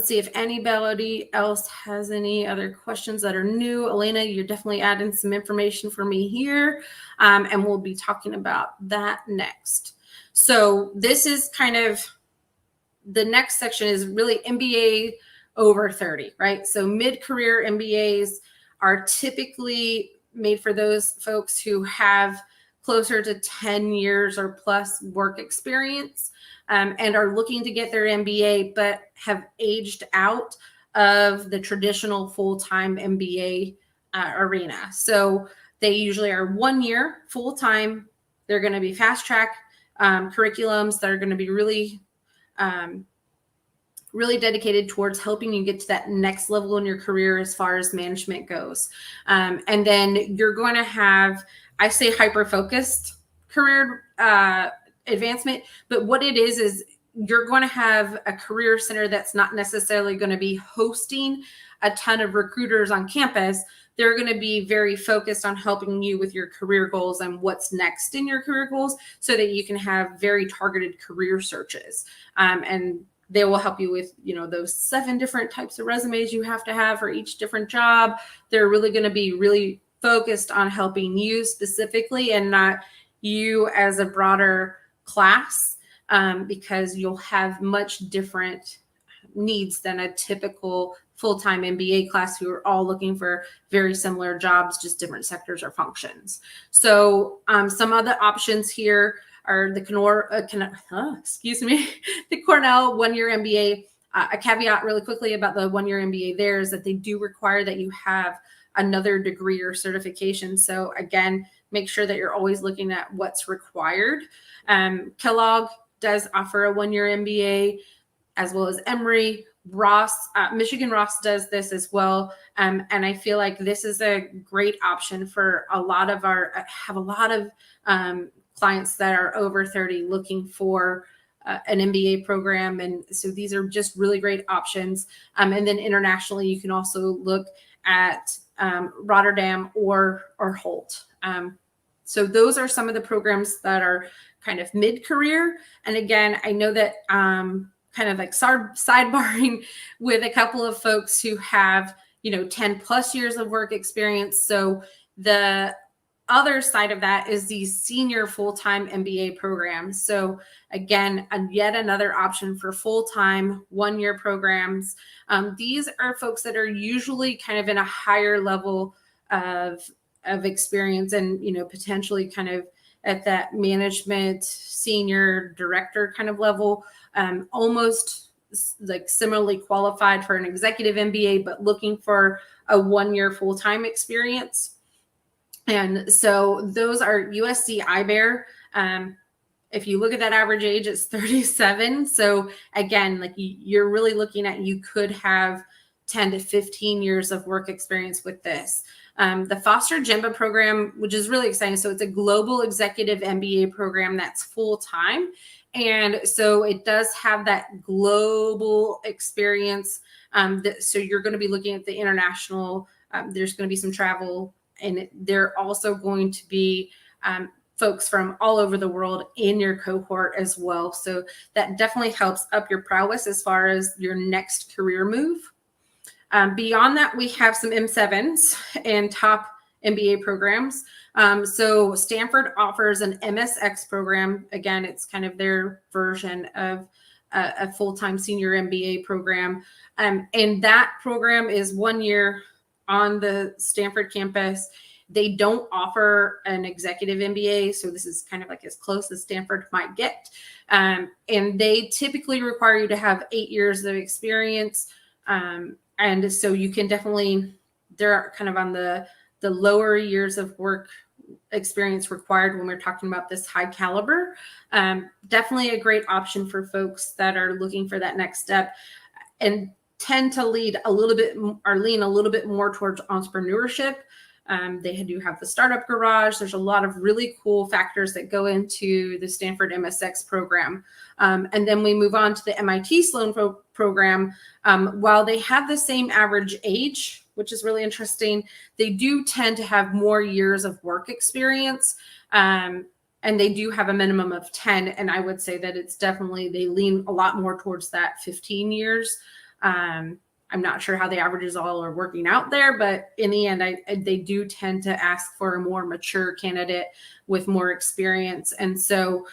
see if anybody else has any other questions that are new. Elena, you're definitely adding some information for me here, and we'll be talking about that next. So this is kind of, the next section is really MBA over 30, right? So mid-career MBAs are typically made for those folks who have closer to 10 years or plus work experience and are looking to get their MBA, but have aged out of the traditional full-time MBA arena. So they usually are 1 year full-time. They're going to be fast-track curriculums that are going to be really dedicated towards helping you get to that next level in your career as far as management goes. And then you're going to have, I say, hyper-focused career advancement, but what it is you're going to have a career center that's not necessarily going to be hosting a ton of recruiters on campus. They're going to be very focused on helping you with your career goals and what's next in your career goals so that you can have very targeted career searches. And they will help you with, those 7 different types of resumes you have to have for each different job. They're really going to be really focused on helping you specifically and not you as a broader class, because you'll have much different needs than a typical full-time MBA class who are all looking for very similar jobs, just different sectors or functions. So some other options here are the Cornell 1-year MBA. A caveat really quickly about the 1-year MBA there is that they do require that you have another degree or certification. So again, make sure that you're always looking at what's required. Kellogg does offer a 1-year MBA, as well as Emory. Michigan Ross does this as well. And I feel like this is a great option for a lot of clients that are over 30 looking for an MBA program. And so these are just really great options. And then internationally, you can also look at Rotterdam or Holt. So those are some of the programs that are kind of mid-career. And again, I know that kind of like sidebarring with a couple of folks who have, 10 plus years of work experience. So the other side of that is these senior full-time MBA programs. So again, yet another option for full-time 1-year programs. These are folks that are usually kind of in a higher level of experience and, potentially kind of at that management senior director kind of level, almost like similarly qualified for an executive MBA, but looking for a 1-year full-time experience. And so those are USC IBEAR if you look at that average age, it's 37. So again, like you're really looking at, you could have 10 to 15 years of work experience with this. The Foster GEMBA program, which is really exciting. So it's a global executive MBA program that's full-time. And so it does have that global experience. So you're going to be looking at the international, there's going to be some travel, and they're also going to be folks from all over the world in your cohort as well. So that definitely helps up your prowess as far as your next career move. Beyond that, we have some M7s and top MBA programs. So Stanford offers an MSX program. Again, it's kind of their version of a full-time senior MBA program. And that program is 1 year on the Stanford campus. They don't offer an executive MBA, so this is kind of like as close as Stanford might get. And they typically require you to have 8 years of experience. And so you can definitely, they're kind of on the lower years of work experience required when we're talking about this high caliber. Definitely a great option for folks that are looking for that next step and tend to lean a little bit more towards entrepreneurship. They do have the startup garage. There's a lot of really cool factors that go into the Stanford MSX program. And then we move on to the MIT Sloan program. While they have the same average age, which is really interesting, they do tend to have more years of work experience. And they do have a minimum of 10. And I would say that it's definitely, they lean a lot more towards that 15 years. I'm not sure how the averages all are working out there, but in the end, they do tend to ask for a more mature candidate with more experience. And so,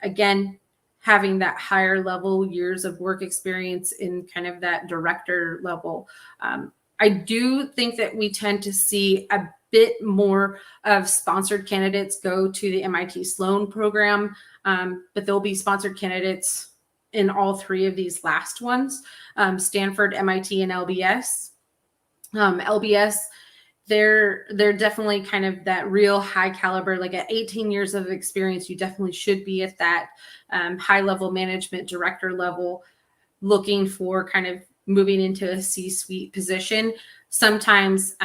again, having that higher level years of work experience in kind of that director level. I do think that we tend to see a bit more of sponsored candidates go to the MIT Sloan program, but there'll be sponsored candidates in all three of these last ones, Stanford, MIT, and LBS. LBS, they're definitely kind of that real high caliber, like at 18 years of experience, you definitely should be at that high level management director level, looking for kind of moving into a C-suite position. Sometimes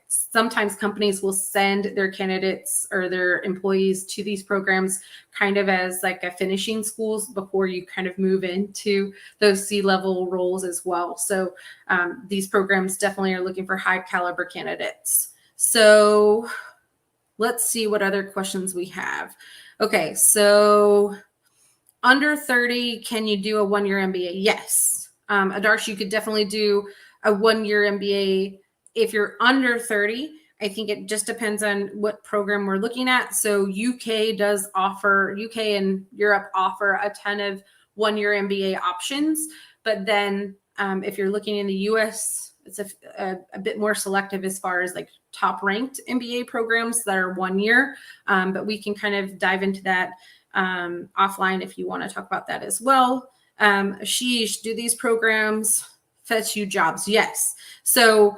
sometimes companies will send their candidates or their employees to these programs kind of as like a finishing schools before you kind of move into those C-level roles as well. So these programs definitely are looking for high caliber candidates. So let's see what other questions we have. Okay, so under 30, can you do a 1 year MBA? Yes. Adarsh, you could definitely do a 1 year MBA if you're under 30. I think it just depends on what program we're looking at. So UK and Europe offer a ton of 1 year MBA options. But then if you're looking in the US, it's a bit more selective as far as like top ranked MBA programs that are 1 year. But we can kind of dive into that offline if you want to talk about that as well. Ashish, do these programs fetch you jobs? Yes. So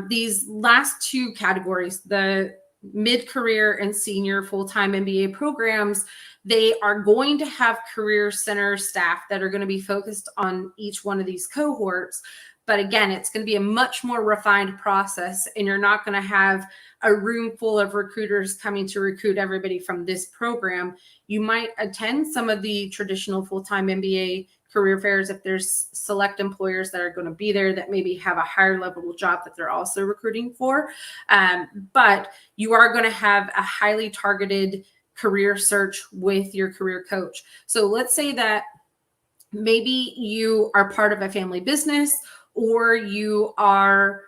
these last two categories, the mid-career and senior full-time MBA programs, they are going to have career center staff that are going to be focused on each one of these cohorts. But again, it's going to be a much more refined process, and you're not going to have a room full of recruiters coming to recruit everybody from this program. You might attend some of the traditional full-time MBA career fairs if there's select employers that are going to be there that maybe have a higher level job that they're also recruiting for. But you are going to have a highly targeted career search with your career coach. So let's say that maybe you are part of a family business, or you are,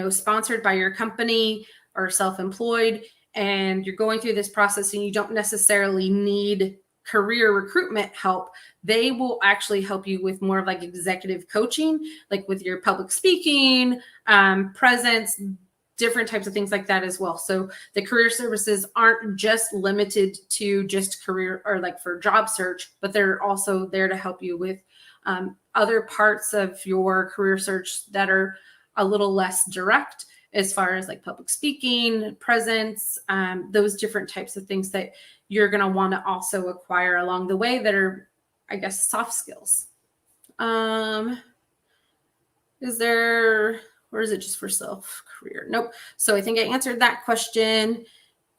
sponsored by your company or self-employed, and you're going through this process and you don't necessarily need career recruitment help. They will actually help you with more of like executive coaching, like with your public speaking, presence, different types of things like that as well. So the career services aren't just limited to just career or like for job search, but they're also there to help you with other parts of your career search that are a little less direct as far as like public speaking, presence, those different types of things that you're going to want to also acquire along the way that are, I guess, soft skills. Is there, or is it just for self-career? Nope. So I think I answered that question.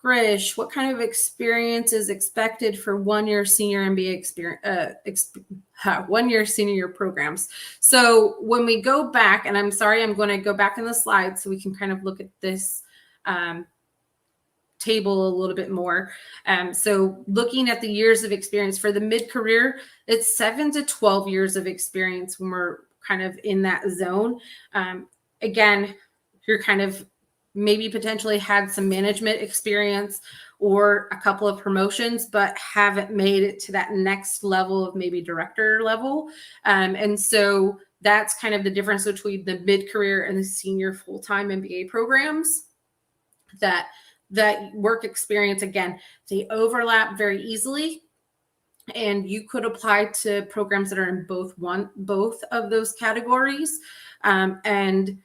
Grish, what kind of experience is expected for 1 year senior MBA experience, 1 year senior year programs? So when we go back, and I'm sorry, I'm going to go back in the slides so we can kind of look at this table a little bit more. So looking at the years of experience for the mid-career, it's 7 to 12 years of experience when we're kind of in that zone. Again, you're kind of maybe potentially had some management experience or a couple of promotions, but haven't made it to that next level of maybe director level. And so that's kind of the difference between the mid-career and the senior full-time MBA programs. That work experience, again, they overlap very easily. And you could apply to programs that are in both of those categories. And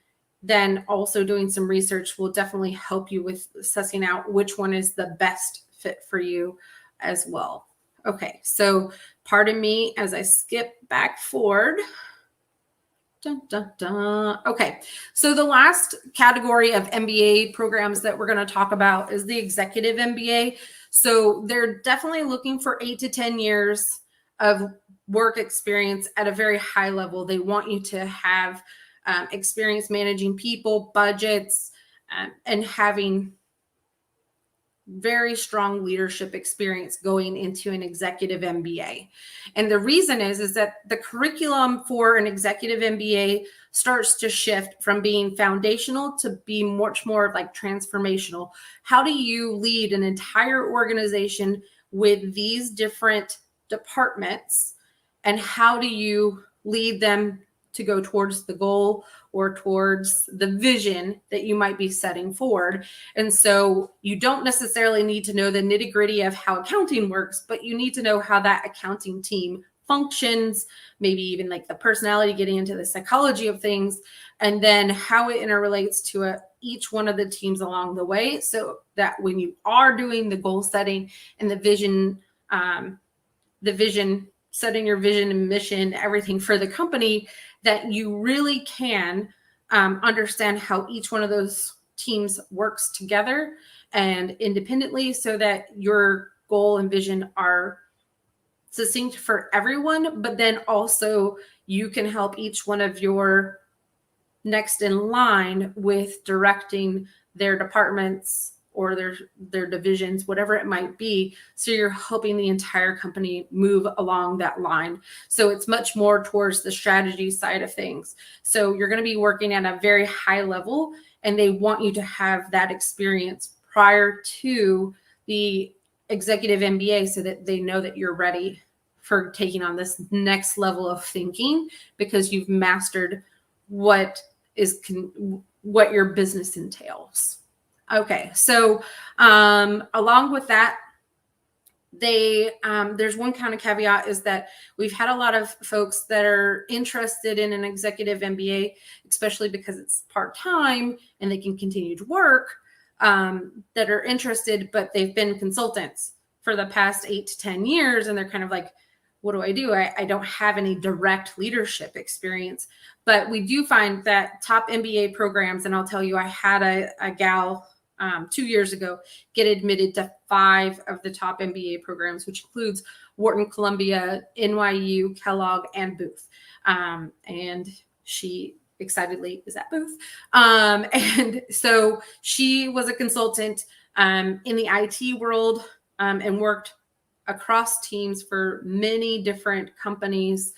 then also doing some research will definitely help you with sussing out which one is the best fit for you as well. Okay, so pardon me as I skip back forward. Dun, dun, dun. Okay, so the last category of MBA programs that we're going to talk about is the executive MBA. So they're definitely looking for 8 to 10 years of work experience at a very high level. They want you to have experience managing people, budgets, and having very strong leadership experience going into an executive MBA. And the reason is that the curriculum for an executive MBA starts to shift from being foundational to be much more like transformational. How do you lead an entire organization with these different departments, and how do you lead them to go towards the goal or towards the vision that you might be setting forward? And so you don't necessarily need to know the nitty-gritty of how accounting works, but you need to know how that accounting team functions, maybe even like the personality, getting into the psychology of things, and then how it interrelates to each one of the teams along the way, so that when you are doing the goal setting and the vision, setting your vision and mission, everything for the company, that you really can understand how each one of those teams works together and independently, so that your goal and vision are succinct for everyone, but then also you can help each one of your next in line with directing their departments or their divisions, whatever it might be. So you're helping the entire company move along that line. So it's much more towards the strategy side of things. So you're going to be working at a very high level, and they want you to have that experience prior to the executive MBA so that they know that you're ready for taking on this next level of thinking, because you've mastered what your business entails. Okay, so along with that, there's one kind of caveat, is that we've had a lot of folks that are interested in an executive MBA, especially because it's part-time and they can continue to work, that are interested, but they've been consultants for the past 8 to 10 years, and they're kind of like, what do? I don't have any direct leadership experience. But we do find that top MBA programs, and I'll tell you, I had a gal 2 years ago get admitted to 5 of the top MBA programs, which includes Wharton, Columbia, NYU, Kellogg, and Booth. And she excitedly is at Booth. And so she was a consultant in the IT world, and worked across teams for many different companies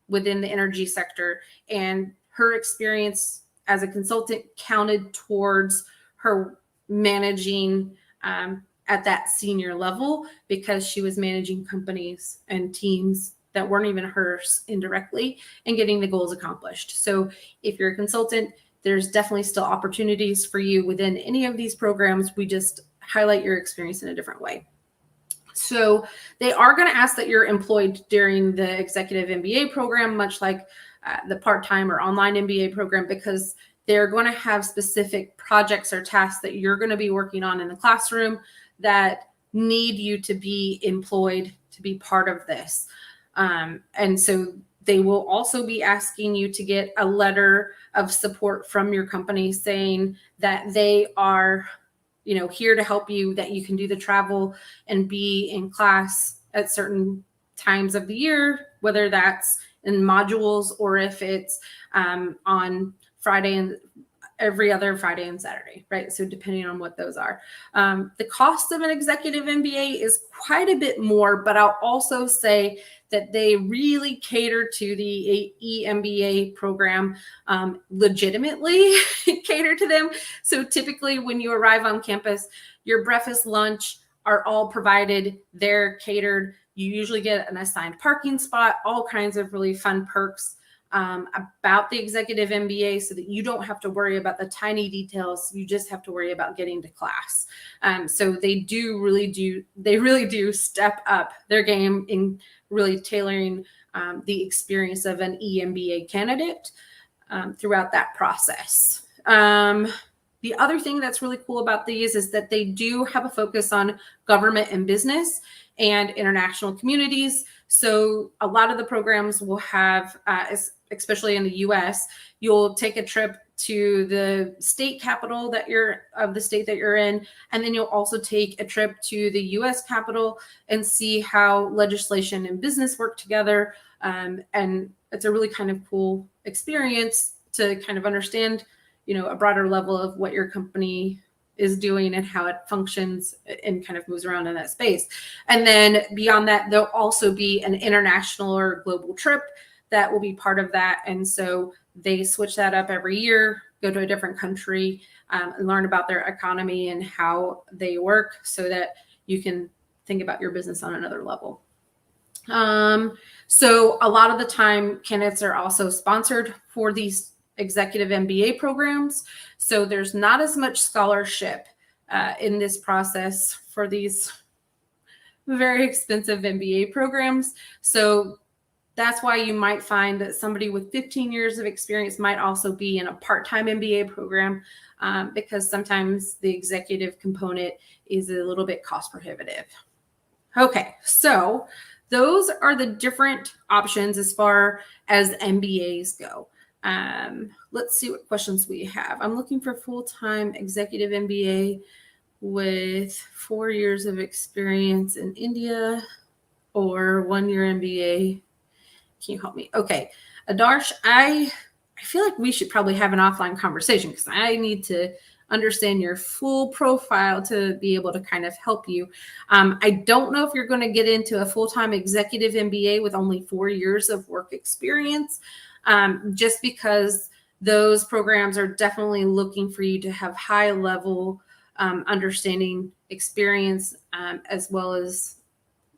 within the energy sector. And her experience as a consultant counted towards her managing at that senior level, because she was managing companies and teams that weren't even hers indirectly and getting the goals accomplished. So if you're a consultant, there's definitely still opportunities for you within any of these programs. We just highlight your experience in a different way. So they are going to ask that you're employed during the executive MBA program, much like the part-time or online MBA program, because they're going to have specific projects or tasks that you're going to be working on in the classroom that need you to be employed to be part of this. And so they will also be asking you to get a letter of support from your company saying that they are, here to help you, that you can do the travel and be in class at certain times of the year, whether that's in modules or if it's on Friday and every other Friday and Saturday, right? So depending on what those are. The cost of an executive MBA is quite a bit more, but I'll also say that they really cater to the MBA program, legitimately cater to them. So typically when you arrive on campus, your breakfast, lunch are all provided. They're catered. You usually get an assigned parking spot, all kinds of really fun perks about the executive MBA, so that you don't have to worry about the tiny details. You just have to worry about getting to class. So they really do step up their game in really tailoring the experience of an eMBA candidate throughout that process. The other thing that's really cool about these is that they do have a focus on government and business and international communities. So a lot of the programs will have, especially in the US, you'll take a trip to the state capital of the state that you're in, and then you'll also take a trip to the US Capitol and see how legislation and business work together. And it's a really kind of cool experience to kind of understand, a broader level of what your company is doing and how it functions and kind of moves around in that space. And then beyond that, there'll also be an international or global trip that will be part of that. And so they switch that up every year, go to a different country, and learn about their economy and how they work, so that you can think about your business on another level. So a lot of the time, candidates are also sponsored for these executive MBA programs. So there's not as much scholarship in this process for these very expensive MBA programs. So that's why you might find that somebody with 15 years of experience might also be in a part-time MBA program, because sometimes the executive component is a little bit cost prohibitive. Okay, so those are the different options as far as MBAs go. Let's see what questions we have. I'm looking for full-time executive MBA with 4 years of experience in India, or 1 year MBA. Can you help me? Okay, Adarsh, I feel like we should probably have an offline conversation, because I need to understand your full profile to be able to kind of help you. I don't know if you're going to get into a full-time executive MBA with only 4 years of work experience, just because those programs are definitely looking for you to have high level understanding experience, as well as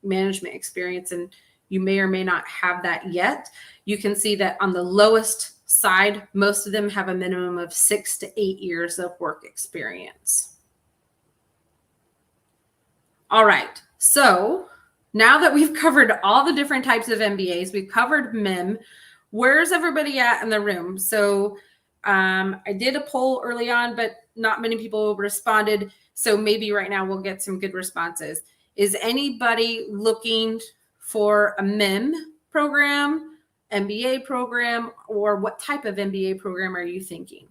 management experience. And you may or may not have that yet. You can see that on the lowest side, most of them have a minimum of 6 to 8 years of work experience. All right, so now that we've covered all the different types of MBAs, we've covered MIM, where's everybody at in the room? So I did a poll early on, but not many people responded. So maybe right now we'll get some good responses. Is anybody looking for a MIM program, MBA program, or what type of MBA program are you thinking?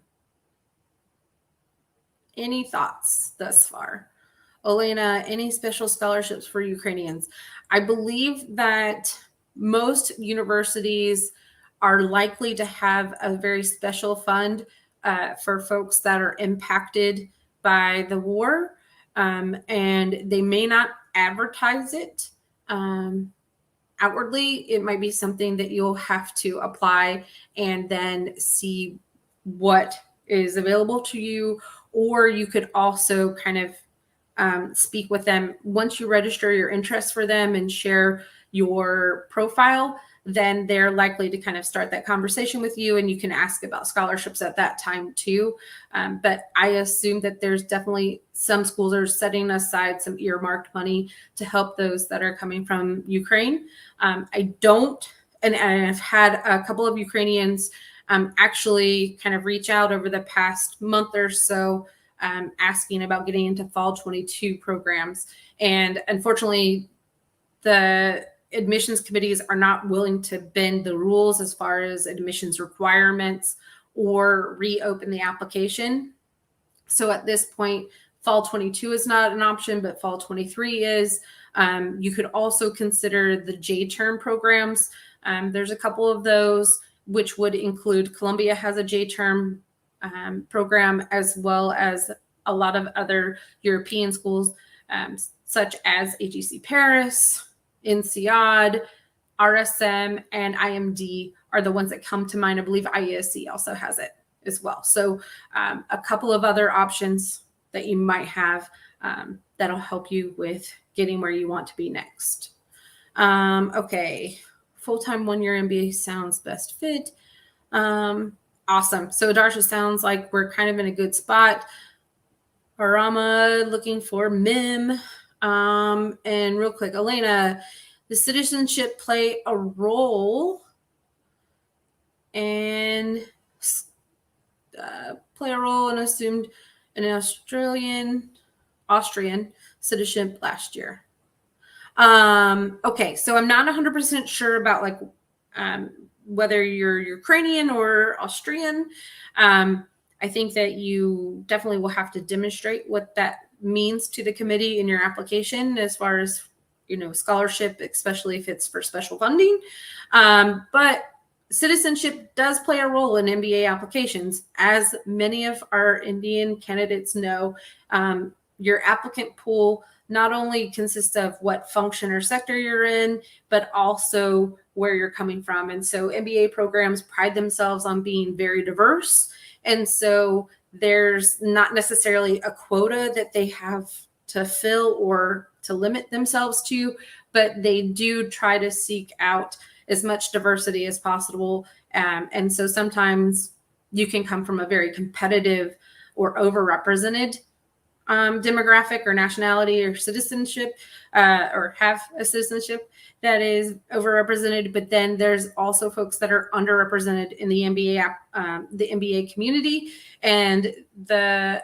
Any thoughts thus far? Elena, any special scholarships for Ukrainians? I believe that most universities are likely to have a very special fund for folks that are impacted by the war, and they may not advertise it outwardly. It might be something that you'll have to apply and then see what is available to you, or you could also kind of speak with them. Once you register your interest for them and share your profile, then they're likely to kind of start that conversation with you, and you can ask about scholarships at that time too. But I assume that there's definitely some schools are setting aside some earmarked money to help those that are coming from Ukraine. I don't and I've had a couple of Ukrainians actually kind of reach out over the past month or so, asking about getting into fall 22 programs. And unfortunately, the admissions committees are not willing to bend the rules as far as admissions requirements or reopen the application. So at this point, fall 22 is not an option, but fall 23 is. You could also consider the J-term programs. There's a couple of those, which would include Columbia has a J-term program, as well as a lot of other European schools, such as HEC Paris, INSEAD, RSM, and IMD are the ones that come to mind. I believe IESC also has it as well. So a couple of other options that you might have that'll help you with getting where you want to be next. Okay, full-time one-year MBA sounds best fit. Awesome. So Darsha, sounds like we're kind of in a good spot. Arama looking for MIM. And real quick, Elena, does citizenship play a role and assumed an Austrian citizenship last year? Okay, so I'm not 100% sure about like whether you're Ukrainian or Austrian. I think that you definitely will have to demonstrate what that means to the committee in your application as far as, you know, scholarship, especially if it's for special funding. But citizenship does play a role in MBA applications. As many of our Indian candidates know, your applicant pool not only consists of what function or sector you're in, but also where you're coming from. And so MBA programs pride themselves on being very diverse. And so there's not necessarily a quota that they have to fill or to limit themselves to, but they do try to seek out as much diversity as possible. And so sometimes you can come from a very competitive or overrepresented demographic or nationality or citizenship, or have a citizenship that is overrepresented. But then there's also folks that are underrepresented in the MBA community, and the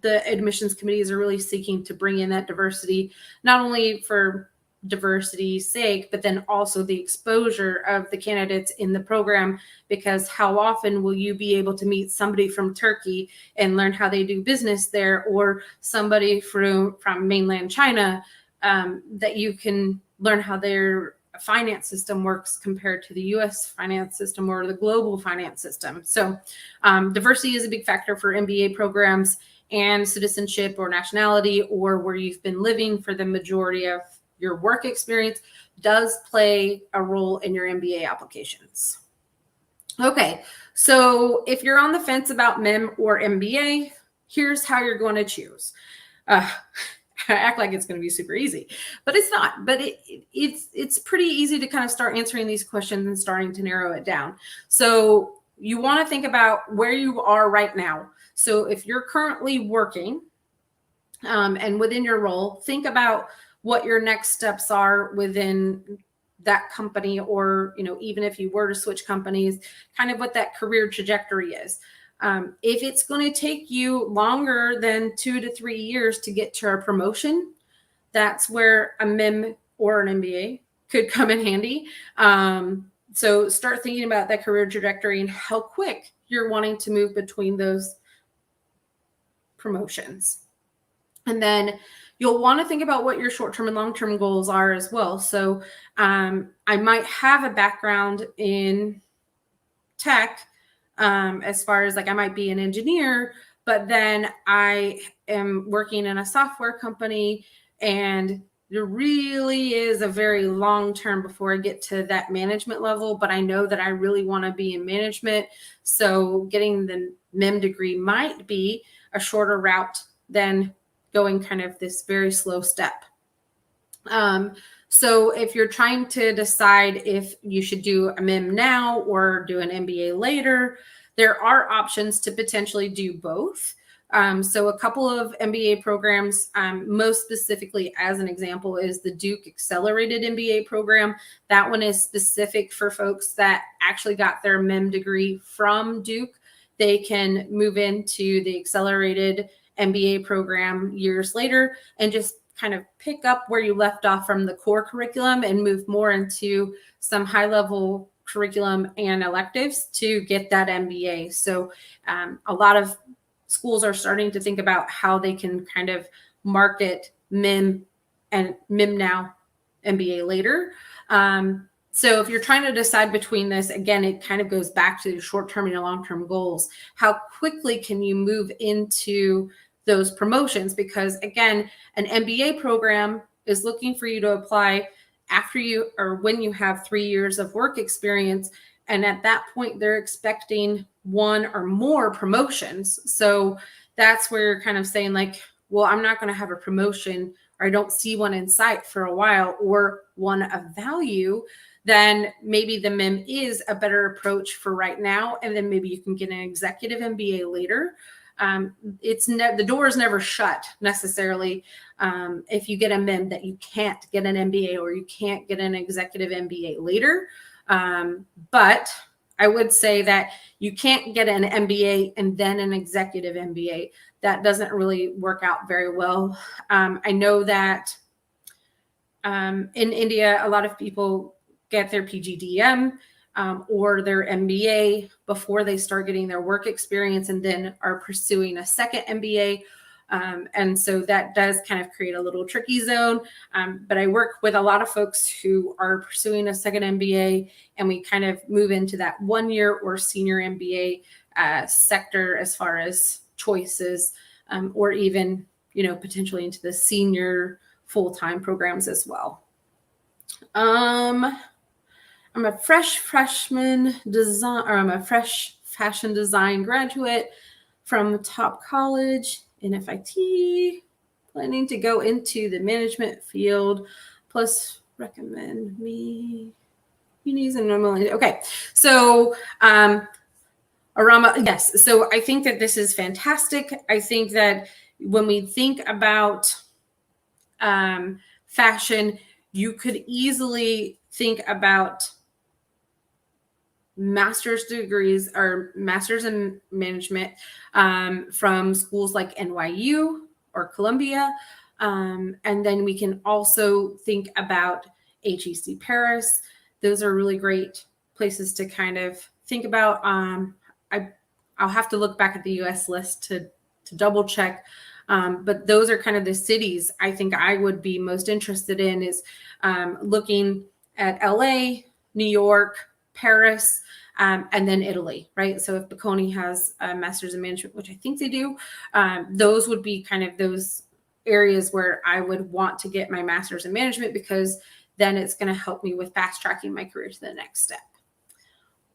admissions committees are really seeking to bring in that diversity, not only for diversity's sake, but then also the exposure of the candidates in the program, because how often will you be able to meet somebody from Turkey and learn how they do business there, or somebody from mainland China, that you can learn how their finance system works compared to the US finance system or the global finance system. So diversity is a big factor for MBA programs, and citizenship or nationality or where you've been living for the majority of your work experience does play a role in your MBA applications. Okay, so if you're on the fence about MIM or MBA, here's how you're going to choose. I act like it's going to be super easy, but it's not. But it's pretty easy to kind of start answering these questions and starting to narrow it down. So you want to think about where you are right now. So if you're currently working and within your role, think about what your next steps are within that company, or, you know, even if you were to switch companies, kind of what that career trajectory is. If it's going to take you longer than 2 to 3 years to get to a promotion, that's where a MIM or an MBA could come in handy. So start thinking about that career trajectory and how quick you're wanting to move between those promotions. And then you'll want to think about what your short-term and long-term goals are as well. So I might have a background in tech, as far as like I might be an engineer, but then I am working in a software company, and there really is a very long term before I get to that management level, but I know that I really want to be in management. So getting the MIM degree might be a shorter route than going kind of this very slow step. So if you're trying to decide if you should do a MIM now or do an MBA later, there are options to potentially do both. So a couple of MBA programs, most specifically as an example, is the Duke Accelerated MBA program. That one is specific for folks that actually got their MIM degree from Duke. They can move into the Accelerated MBA program years later and just kind of pick up where you left off from the core curriculum and move more into some high-level curriculum and electives to get that MBA. So a lot of schools are starting to think about how they can kind of market MIM and MIM now, MBA later. So if you're trying to decide between this, again, it kind of goes back to short-term and long-term goals. How quickly can you move into those promotions? Because again, an MBA program is looking for you to apply after you or when you have 3 years of work experience. And at that point, they're expecting one or more promotions. So that's where you're kind of saying like, well, I'm not going to have a promotion, or I don't see one in sight for a while, or one of value. Then maybe the MIM is a better approach for right now. And then maybe you can get an executive MBA later. The door is never shut necessarily. If you get a MIM that you can't get an MBA or you can't get an executive MBA later. But I would say that you can't get an MBA and then an executive MBA. That doesn't really work out very well. I know that in India, a lot of people get their PGDM or their MBA before they start getting their work experience and then are pursuing a second MBA. And so that does kind of create a little tricky zone. But I work with a lot of folks who are pursuing a second MBA, and we kind of move into that 1 year or senior MBA sector as far as choices, or even, potentially into the senior full-time programs as well. I'm a fresh fashion design graduate from top college in FIT, planning to go into the management field, plus recommend me. Okay, so Arama, yes. So I think that this is fantastic. I think that when we think about fashion, you could easily think about master's degrees or master's in management from schools like NYU or Columbia. And then we can also think about HEC Paris. Those are really great places to kind of think about. I'll have to look back at the US list to double check. But those are kind of the cities I think I would be most interested in, is looking at LA, New York, Paris, and then Italy, right? So if Bocconi has a master's in management, which I think they do, those would be kind of those areas where I would want to get my master's in management, because then it's going to help me with fast tracking my career to the next step.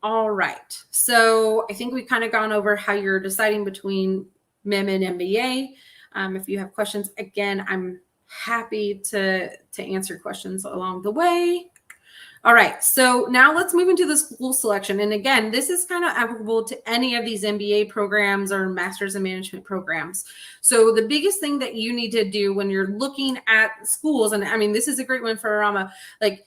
All right. So I think we've kind of gone over how you're deciding between MIM and MBA. If you have questions, again, I'm happy to answer questions along the way. All right, so now let's move into the school selection. And again, this is kind of applicable to any of these MBA programs or master's in management programs. So the biggest thing that you need to do when you're looking at schools, and I mean, this is a great one for Rama, like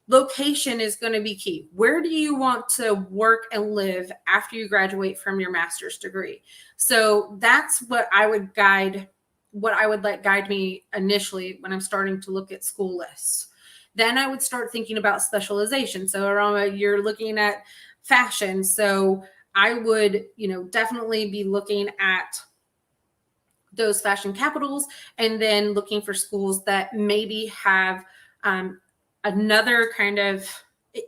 location is going to be key. Where do you want to work and live after you graduate from your master's degree? So that's what I would let guide me initially when I'm starting to look at school lists. Then I would start thinking about specialization. So Rama, you're looking at fashion. So I would, definitely be looking at those fashion capitals, and then looking for schools that maybe have another kind of,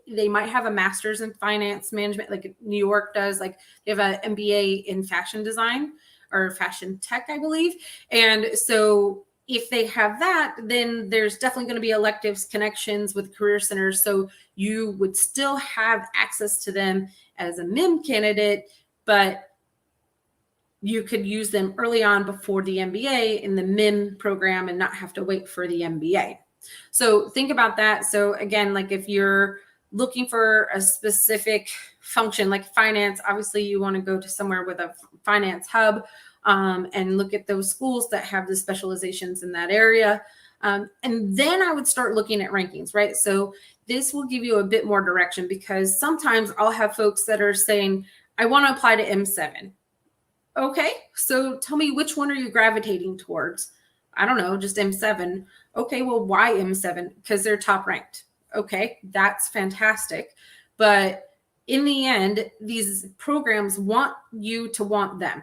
they might have a master's in finance management, like New York does, like they have an MBA in fashion design or fashion tech, I believe. And so if they have that, then there's definitely going to be electives, connections with career centers. So you would still have access to them as a MIM candidate, but you could use them early on before the MBA in the MIM program and not have to wait for the MBA. So think about that. So again, like if you're looking for a specific function like finance, obviously you want to go to somewhere with a finance hub and look at those schools that have the specializations in that area. And then I would start looking at rankings, right? So this will give you a bit more direction, because sometimes I'll have folks that are saying, I want to apply to M7. Okay, so tell me, which one are you gravitating towards? I don't know, just M7. Okay, well, why M7? Because they're top ranked. Okay, that's fantastic. But in the end, these programs want you to want them,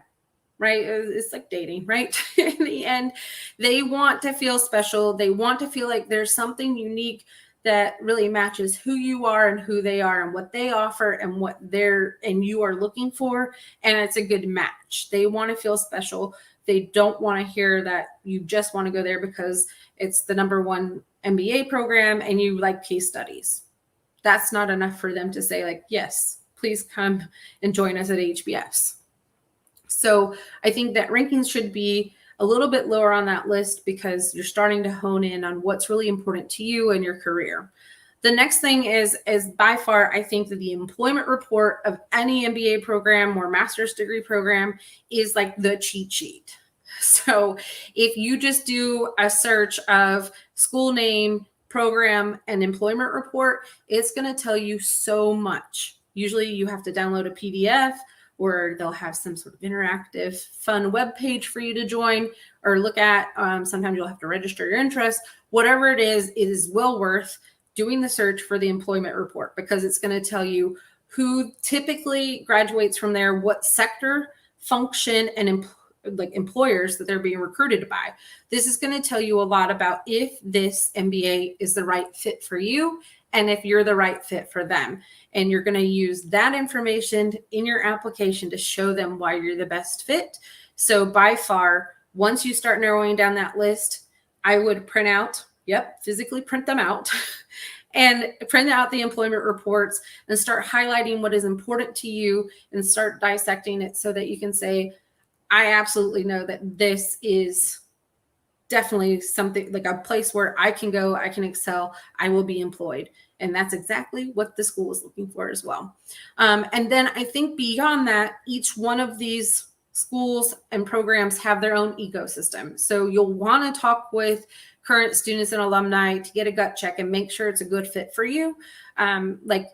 right? It's like dating, right? In the end, they want to feel special. They want to feel like there's something unique that really matches who you are and who they are and what they offer and what you are looking for. And it's a good match. They want to feel special. They don't want to hear that you just want to go there because it's the #1 MBA program and you like case studies. That's not enough for them to say, like, yes, please come and join us at HBS. So I think that rankings should be a little bit lower on that list, because you're starting to hone in on what's really important to you and your career. The next thing is by far, I think that the employment report of any MBA program or master's degree program is like the cheat sheet. So if you just do a search of school name, program, and employment report, it's going to tell you so much. Usually you have to download a PDF, or they'll have some sort of interactive, fun web page for you to join or look at. Sometimes you'll have to register your interest. Whatever it is well worth doing the search for the employment report, because it's going to tell you who typically graduates from there, what sector, function, and employers that they're being recruited by. This is going to tell you a lot about if this MBA is the right fit for you and if you're the right fit for them. And you're going to use that information in your application to show them why you're the best fit. So by far, once you start narrowing down that list, I would physically print them out and print out the employment reports and start highlighting what is important to you and start dissecting it so that you can say, I absolutely know that this is definitely something, like a place where I can go, I can excel, I will be employed. And that's exactly what the school is looking for as well. And then I think beyond that, each one of these schools and programs have their own ecosystem. So you'll want to talk with current students and alumni to get a gut check and make sure it's a good fit for you. Like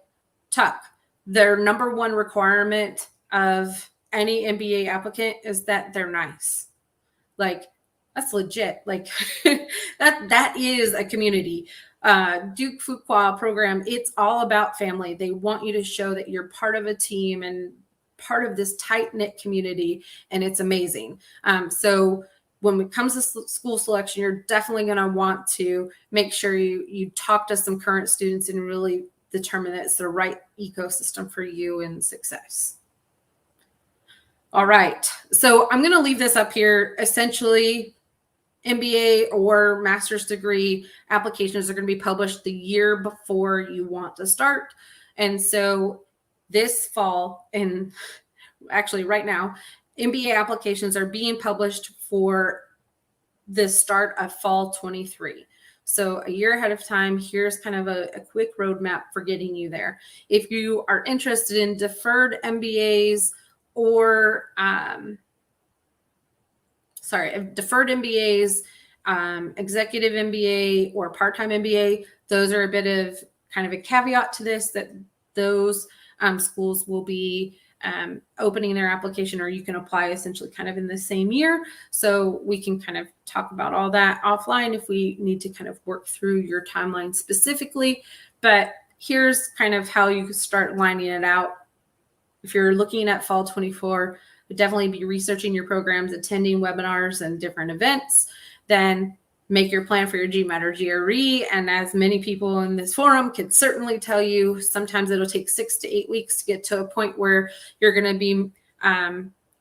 Tuck, their #1 requirement of any MBA applicant is that they're nice. Like, that's legit. Like that is a community. Duke Fuqua program, it's all about family. They want you to show that you're part of a team and part of this tight-knit community, and it's amazing. So when it comes to school selection, you're definitely going to want to make sure you talk to some current students and really determine that it's the right ecosystem for you and success. All right, so I'm going to leave this up here. Essentially, MBA or master's degree applications are going to be published the year before you want to start. And so this fall, and actually right now, MBA applications are being published for the start of fall 23. So a year ahead of time, here's kind of a quick roadmap for getting you there. If you are interested in deferred MBAs or deferred MBAs, executive MBA, or part-time MBA, those are a bit of kind of a caveat to this, that those schools will be opening their application, or you can apply essentially kind of in the same year. So we can kind of talk about all that offline if we need to kind of work through your timeline specifically. But here's kind of how you start lining it out. If you're looking at fall 24, definitely be researching your programs, attending webinars and different events. Then make your plan for your GMAT or GRE. And as many people in this forum could certainly tell you, sometimes it'll take 6 to 8 weeks to get to a point where you're going to be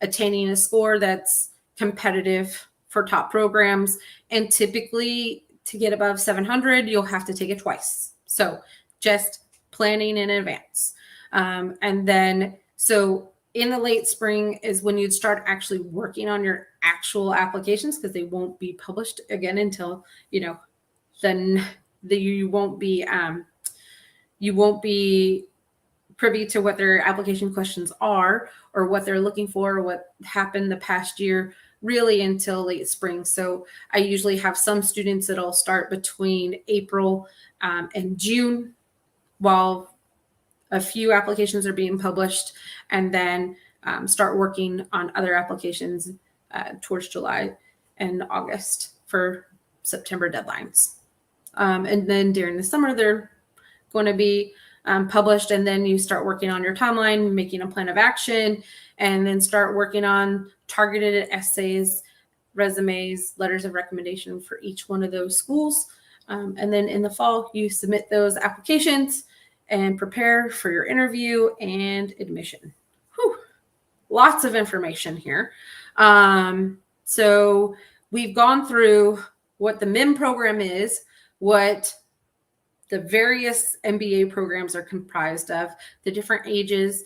attaining a score that's competitive for top programs. And typically to get above 700, you'll have to take it twice. So just planning in advance. And then, so in the late spring is when you'd start actually working on your actual applications, because they won't be published again until, then you won't be you won't be privy to what their application questions are or what they're looking for or what happened the past year really until late spring. So I usually have some students that'll start between April and June while a few applications are being published, and then start working on other applications towards July and August for September deadlines. And then during the summer, they're going to be published, and then you start working on your timeline, making a plan of action, and then start working on targeted essays, resumes, letters of recommendation for each one of those schools. And then in the fall, you submit those applications and prepare for your interview and admission. Whew. Lots of information here. So we've gone through what the MIM program is, what the various MBA programs are comprised of, the different ages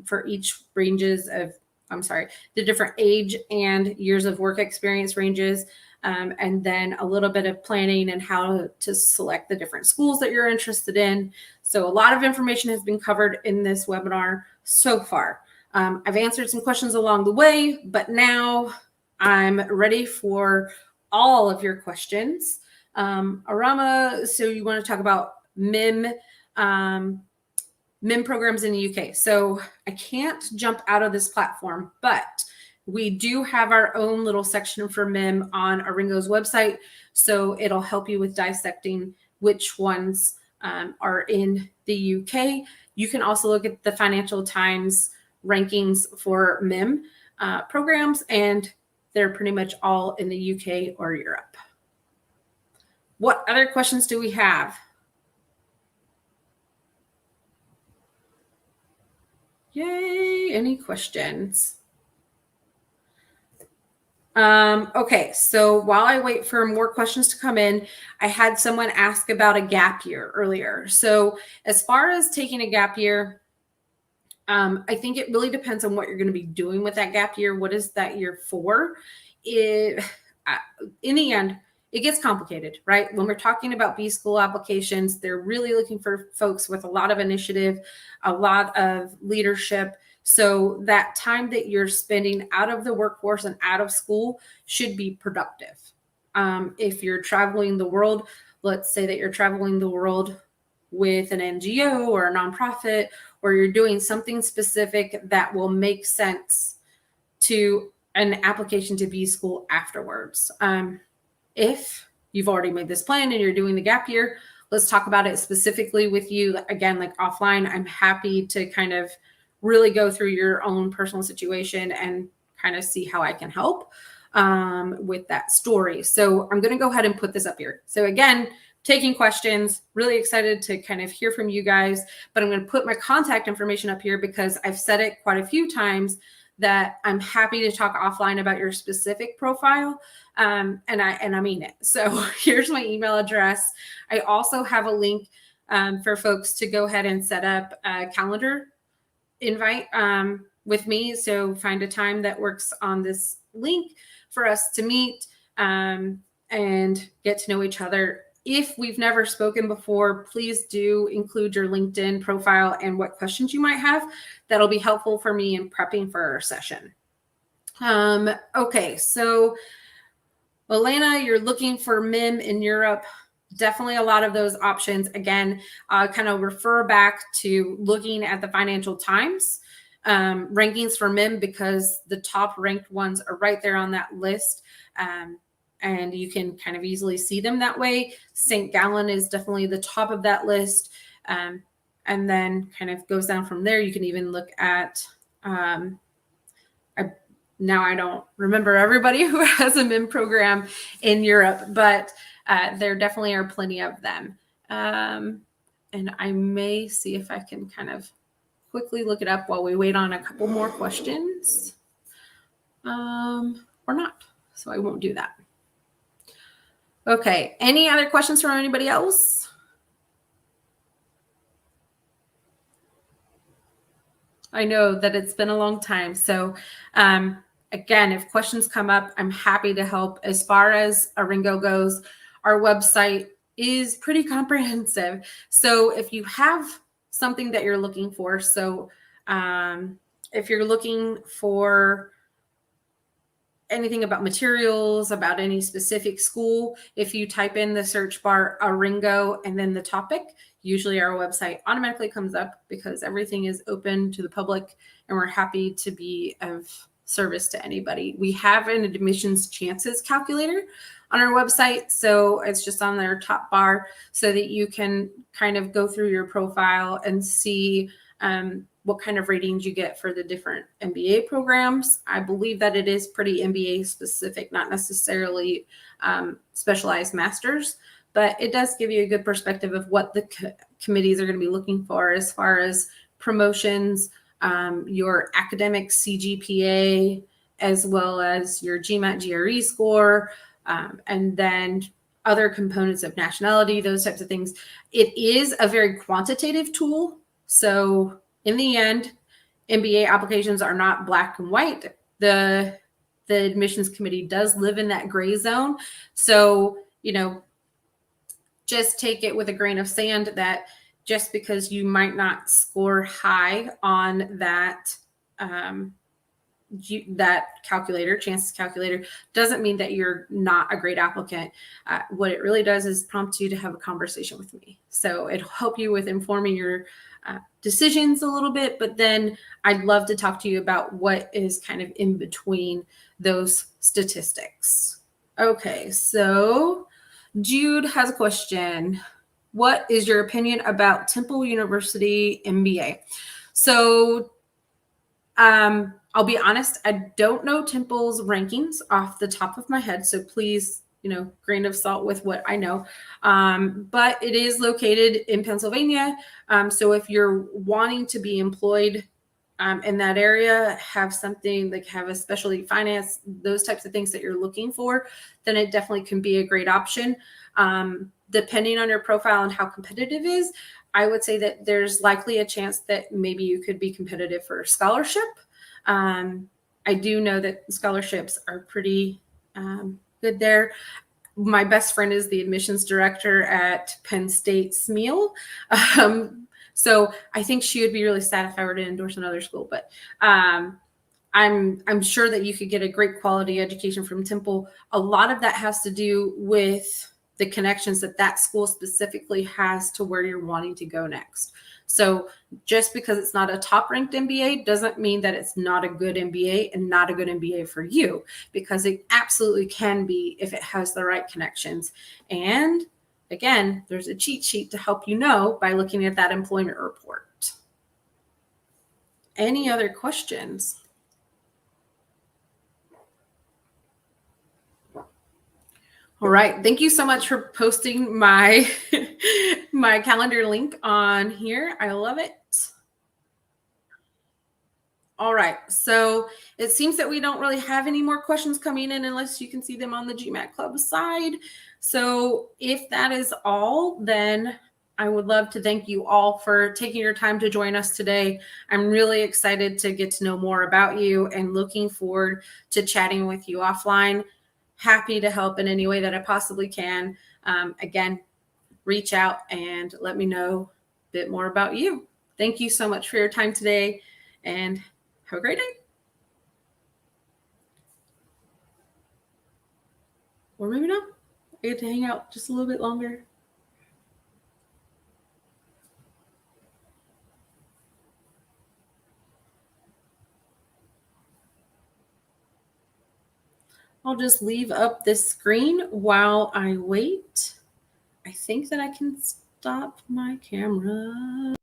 for each the different age and years of work experience ranges, and then a little bit of planning and how to select the different schools that you're interested in. So a lot of information has been covered in this webinar so far. I've answered some questions along the way, but now I'm ready for all of your questions. Arama, so you want to talk about MIM programs in the UK. So I can't jump out of this platform, but we do have our own little section for MIM on ARINGO's website. So it'll help you with dissecting which ones are in the UK. You can also look at the Financial Times rankings for MIM programs, and they're pretty much all in the UK or Europe. What other questions do we have? Yay, any questions? Okay, so while I wait for more questions to come in, I had someone ask about a gap year earlier. So as far as taking a gap year, I think it really depends on what you're going to be doing with that gap year. What is that year for? In the end, it gets complicated, right? When we're talking about B-school applications, they're really looking for folks with a lot of initiative, a lot of leadership. So that time that you're spending out of the workforce and out of school should be productive. If you're traveling the world, let's say that you're traveling the world with an NGO or a nonprofit, or you're doing something specific that will make sense to an application to B-school afterwards. If you've already made this plan and you're doing the gap year, let's talk about it specifically with you. Again, like offline, I'm happy to kind of really go through your own personal situation and kind of see how I can help with that story. So I'm going to go ahead and put this up here. So again, taking questions, really excited to kind of hear from you guys, but I'm going to put my contact information up here because I've said it quite a few times that I'm happy to talk offline about your specific profile. And I mean it. So here's my email address. I also have a link for folks to go ahead and set up a calendar invite with me. So find a time that works on this link for us to meet and get to know each other. If we've never spoken before, please do include your LinkedIn profile and what questions you might have. That'll be helpful for me in prepping for our session. Okay, so Elena, you're looking for MIM in Europe. Definitely a lot of those options. Again, kind of refer back to looking at the Financial Times rankings for MIM because the top ranked ones are right there on that list. And you can kind of easily see them that way. St. Gallen is definitely the top of that list. And then kind of goes down from there. You can even look at, now I don't remember everybody who has a MIM program in Europe, but there definitely are plenty of them. And I may see if I can kind of quickly look it up while we wait on a couple more questions or not. So I won't do that. Okay, any other questions from anybody else? I know that it's been a long time. So again, if questions come up, I'm happy to help. As far as ARINGO goes, our website is pretty comprehensive. So if you have something that you're looking for, so if you're looking for anything about materials, about any specific school, if you type in the search bar ARINGO and then the topic, usually our website automatically comes up because everything is open to the public and we're happy to be of service to anybody. We have an admissions chances calculator on our website. So it's just on their top bar so that you can kind of go through your profile and see what kind of ratings you get for the different MBA programs. I believe that it is pretty MBA specific, not necessarily specialized masters, but it does give you a good perspective of what the committees are going to be looking for as far as promotions, your academic CGPA, as well as your GMAT GRE score, and then other components of nationality, those types of things. It is a very quantitative tool. So in the end, MBA applications are not black and white. The admissions committee does live in that gray zone. So, just take it with a grain of sand that just because you might not score high on that chances calculator doesn't mean that you're not a great applicant. What it really does is prompt you to have a conversation with me. So it'll help you with informing your decisions a little bit, but then I'd love to talk to you about what is kind of in between those statistics. Okay, so Jude has a question. What is your opinion about Temple University MBA? So I'll be honest, I don't know Temple's rankings off the top of my head, so please, grain of salt with what I know. But it is located in Pennsylvania. So if you're wanting to be employed in that area, have something like have a specialty finance, those types of things that you're looking for, then it definitely can be a great option. Depending on your profile and how competitive it is, I would say that there's likely a chance that maybe you could be competitive for a scholarship. I do know that scholarships are pretty good there. My best friend is the admissions director at Penn State SMEAL. So I think she would be really sad if I were to endorse another school, but I'm sure that you could get a great quality education from Temple. A lot of that has to do with the connections that school specifically has to where you're wanting to go next. So just because it's not a top ranked MBA doesn't mean that it's not a good MBA and not a good MBA for you, because it absolutely can be if it has the right connections. And again, there's a cheat sheet to help you know by looking at that employment report. Any other questions? All right. Thank you so much for posting my my calendar link on here. I love it. All right. So it seems that we don't really have any more questions coming in unless you can see them on the GMAT Club side. So if that is all, then I would love to thank you all for taking your time to join us today. I'm really excited to get to know more about you and looking forward to chatting with you offline. Happy to help in any way that I possibly can. Again, reach out and let me know a bit more about you. Thank you so much for your time today and have a great day. Or maybe not. I get to hang out just a little bit longer. I'll just leave up this screen while I wait. I think that I can stop my camera.